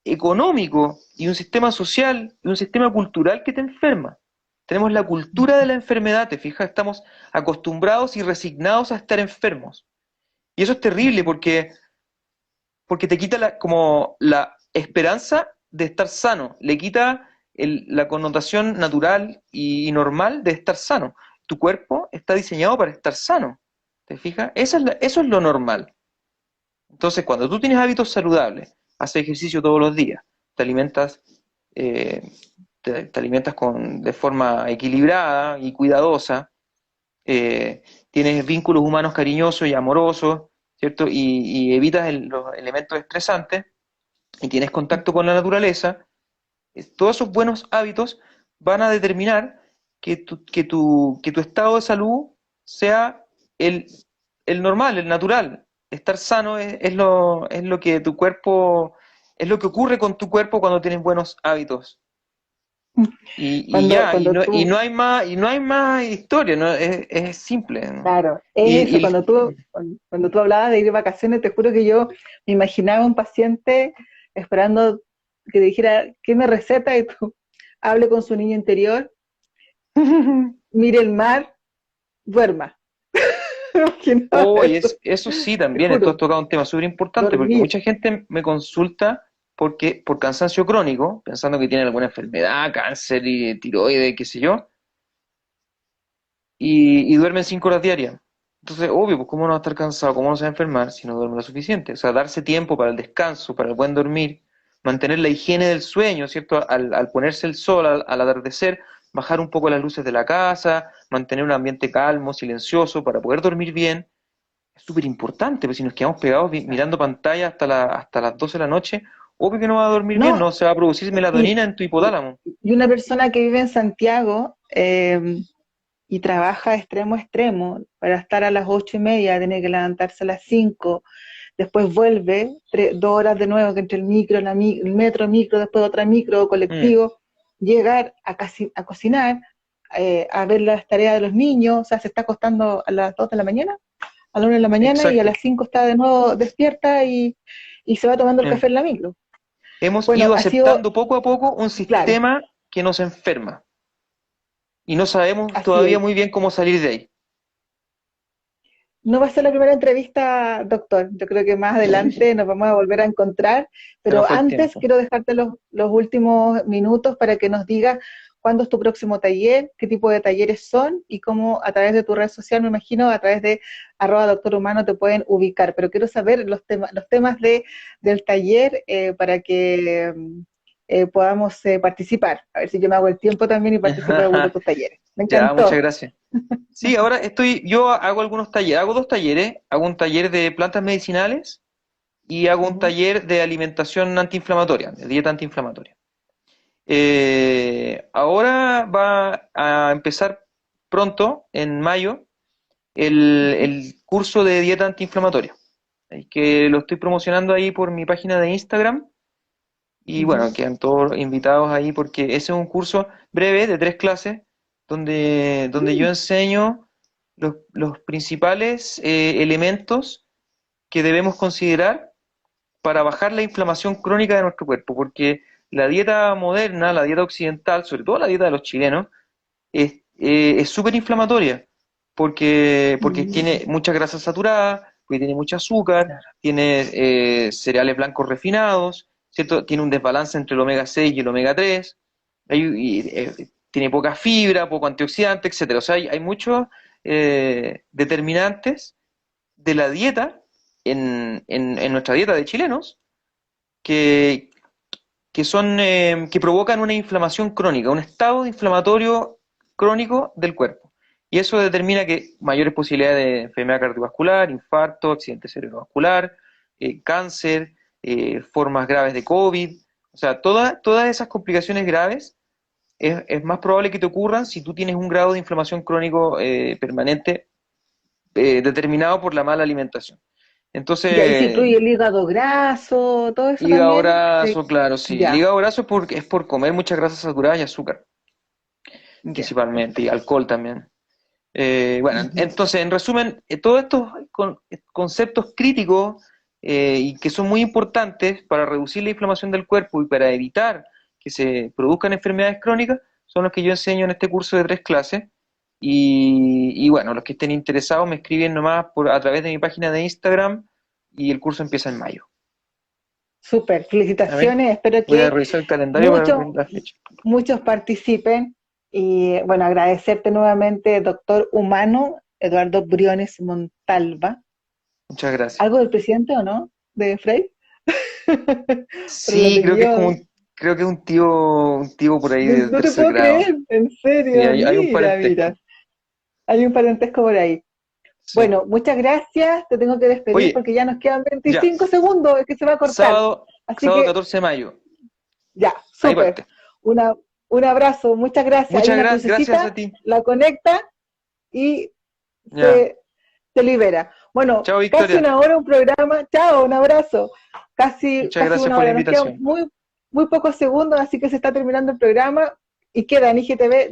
económico y un sistema social y un sistema cultural que te enferma. Tenemos la cultura de la enfermedad, ¿te fijas? Estamos acostumbrados y resignados a estar enfermos. Y eso es terrible porque te quita como la esperanza de estar sano, le quita la connotación natural y normal de estar sano. Tu cuerpo está diseñado para estar sano, ¿te fijas? Eso es lo normal. Entonces, cuando tú tienes hábitos saludables, haces ejercicio todos los días, te alimentas, eh, te alimentas de forma equilibrada y cuidadosa, tienes vínculos humanos cariñosos y amorosos, ¿cierto? Y evitas los elementos estresantes y tienes contacto con la naturaleza, todos esos buenos hábitos van a determinar que tu estado de salud sea el, el normal, el natural. Estar sano es lo que tu cuerpo, es lo que ocurre con tu cuerpo cuando tienes buenos hábitos. Y Cuando, ya, cuando tú, y no hay más historia, ¿no? Es simple, ¿no? claro, Y, eso, y el- cuando tú hablabas de ir de vacaciones, te juro que yo me imaginaba un paciente esperando que te dijera, ¿qué me receta? Y tú hable con su niño interior, mire el mar, duerma. Me imaginaba Oh, eso, eso sí, te también, esto has juro, tocado un tema súper importante, porque dormir. mucha gente me consulta por cansancio crónico, pensando que tienen alguna enfermedad, cáncer, y tiroides, qué sé yo, y duermen 5 horas diarias. Entonces, obvio, pues cómo no va a estar cansado, cómo no se va a enfermar si no duerme lo suficiente. O sea, darse tiempo para el descanso, para el buen dormir, mantener la higiene del sueño, ¿cierto? Al ponerse el sol, al atardecer, bajar un poco las luces de la casa, mantener un ambiente calmo, silencioso, para poder dormir bien es súper importante, porque si nos quedamos pegados mirando pantalla hasta las 12 de la noche, obvio que no va a dormir bien, No, no se va a producir y, melatonina en tu y, hipotálamo. y una persona que vive en Santiago y trabaja de extremo a extremo, para estar a las 8:30, tiene que levantarse a las 5, después vuelve, 2 horas de nuevo, que entre el micro, el metro, micro, después otra micro, Mm, colectivo, llegar a cocinar, a ver las tareas de los niños, o sea, se está acostando a las 2 de la mañana, a la 1 de la mañana, y a exacto. las 5 está de nuevo despierta y se va tomando el Mm. café en la micro. Hemos Bueno, ido ha sido, aceptando poco a poco un claro, sistema que nos enferma y no sabemos así todavía es. muy bien cómo salir de ahí. No va a ser la primera entrevista, doctor. Yo creo que más adelante nos vamos a volver a encontrar, Se nos pero fue el antes tiempo. quiero dejarte los últimos minutos para que nos digas cuándo es tu próximo taller, qué tipo de talleres son y cómo a través de tu red social, me imagino, a través de @doctorhumano te pueden ubicar. Pero quiero saber los temas del taller para que podamos participar. A ver si yo me hago el tiempo también y participo de alguno de tus talleres. Me Ya, muchas encantó. gracias. Sí, ahora yo hago algunos talleres, hago 2 talleres, hago un taller de plantas medicinales y hago un Ujú. taller de alimentación antiinflamatoria, de dieta antiinflamatoria. Ahora va a empezar pronto, en mayo, Ujú. el curso de dieta antiinflamatoria, que lo estoy promocionando ahí por mi página de Instagram. Y bueno, Ujú. quedan todos invitados ahí porque ese es un curso breve de 3 clases donde yo Mm. enseño los principales elementos que debemos considerar para bajar la inflamación crónica de nuestro cuerpo, porque la dieta moderna, la dieta occidental, sobre todo la dieta de los chilenos, es súper inflamatoria, porque tiene Mm. mucha grasa saturada, porque tiene mucho azúcar, Claro. tiene cereales blancos refinados, ¿cierto? Tiene un desbalance entre el omega 6 y el omega 3, tiene poca fibra, poco antioxidante, etcétera. O sea, hay muchos determinantes de la dieta en nuestra dieta de chilenos que, que provocan una inflamación crónica, un estado inflamatorio crónico del cuerpo. Y eso determina que mayores posibilidades de enfermedad cardiovascular, infarto, accidente cerebrovascular, cáncer, formas graves de COVID. O sea, todas esas complicaciones graves es más probable que te ocurran si tú tienes un grado de inflamación crónico permanente determinado por la mala alimentación. Y ahí se Entonces, incluye el hígado graso, todo eso hígado también. graso, claro, sí. El Ya, hígado graso es por comer muchas grasas saturadas y azúcar, ya. principalmente, y alcohol también. Bueno, Ujú. entonces, en resumen, todos estos conceptos críticos y que son muy importantes para reducir la inflamación del cuerpo y para evitar que se produzcan enfermedades crónicas son los que yo enseño en este curso de 3 clases. Y bueno, los que estén interesados me escriben nomás a través de mi página de Instagram y el curso empieza en mayo. Súper, A ver, felicitaciones. Espero voy a que revisar el calendario para muchos, ver la fecha. muchos participen. Y bueno, agradecerte nuevamente, doctor Humano, Eduardo Briones Montalva. Muchas gracias. ¿Algo del presidente o no? ¿De Frey? Por el Sí, apellido. creo que es un tío por ahí No, de no te tercer puedo grado. creer, en Sí, serio. hay un Mira, parentesco. mira. Hay un parentesco por ahí. Sí. Bueno, muchas gracias. Te tengo que despedir Oye, porque ya nos quedan ya, 25 segundos, es que se va a cortar. Así sábado que 14 de mayo. ya, Ahí súper. parte. Una, un abrazo, muchas gracias. Hay Muchas una gracias a crucecita, ti. la conecta y Ya. se libera. Bueno, Chao, casi Victoria. una hora un programa. Chao, un abrazo. Muchas Casi gracias una por la hora. Nos quedan invitación. muy pocos segundos, así que se está terminando el programa y queda en IGTV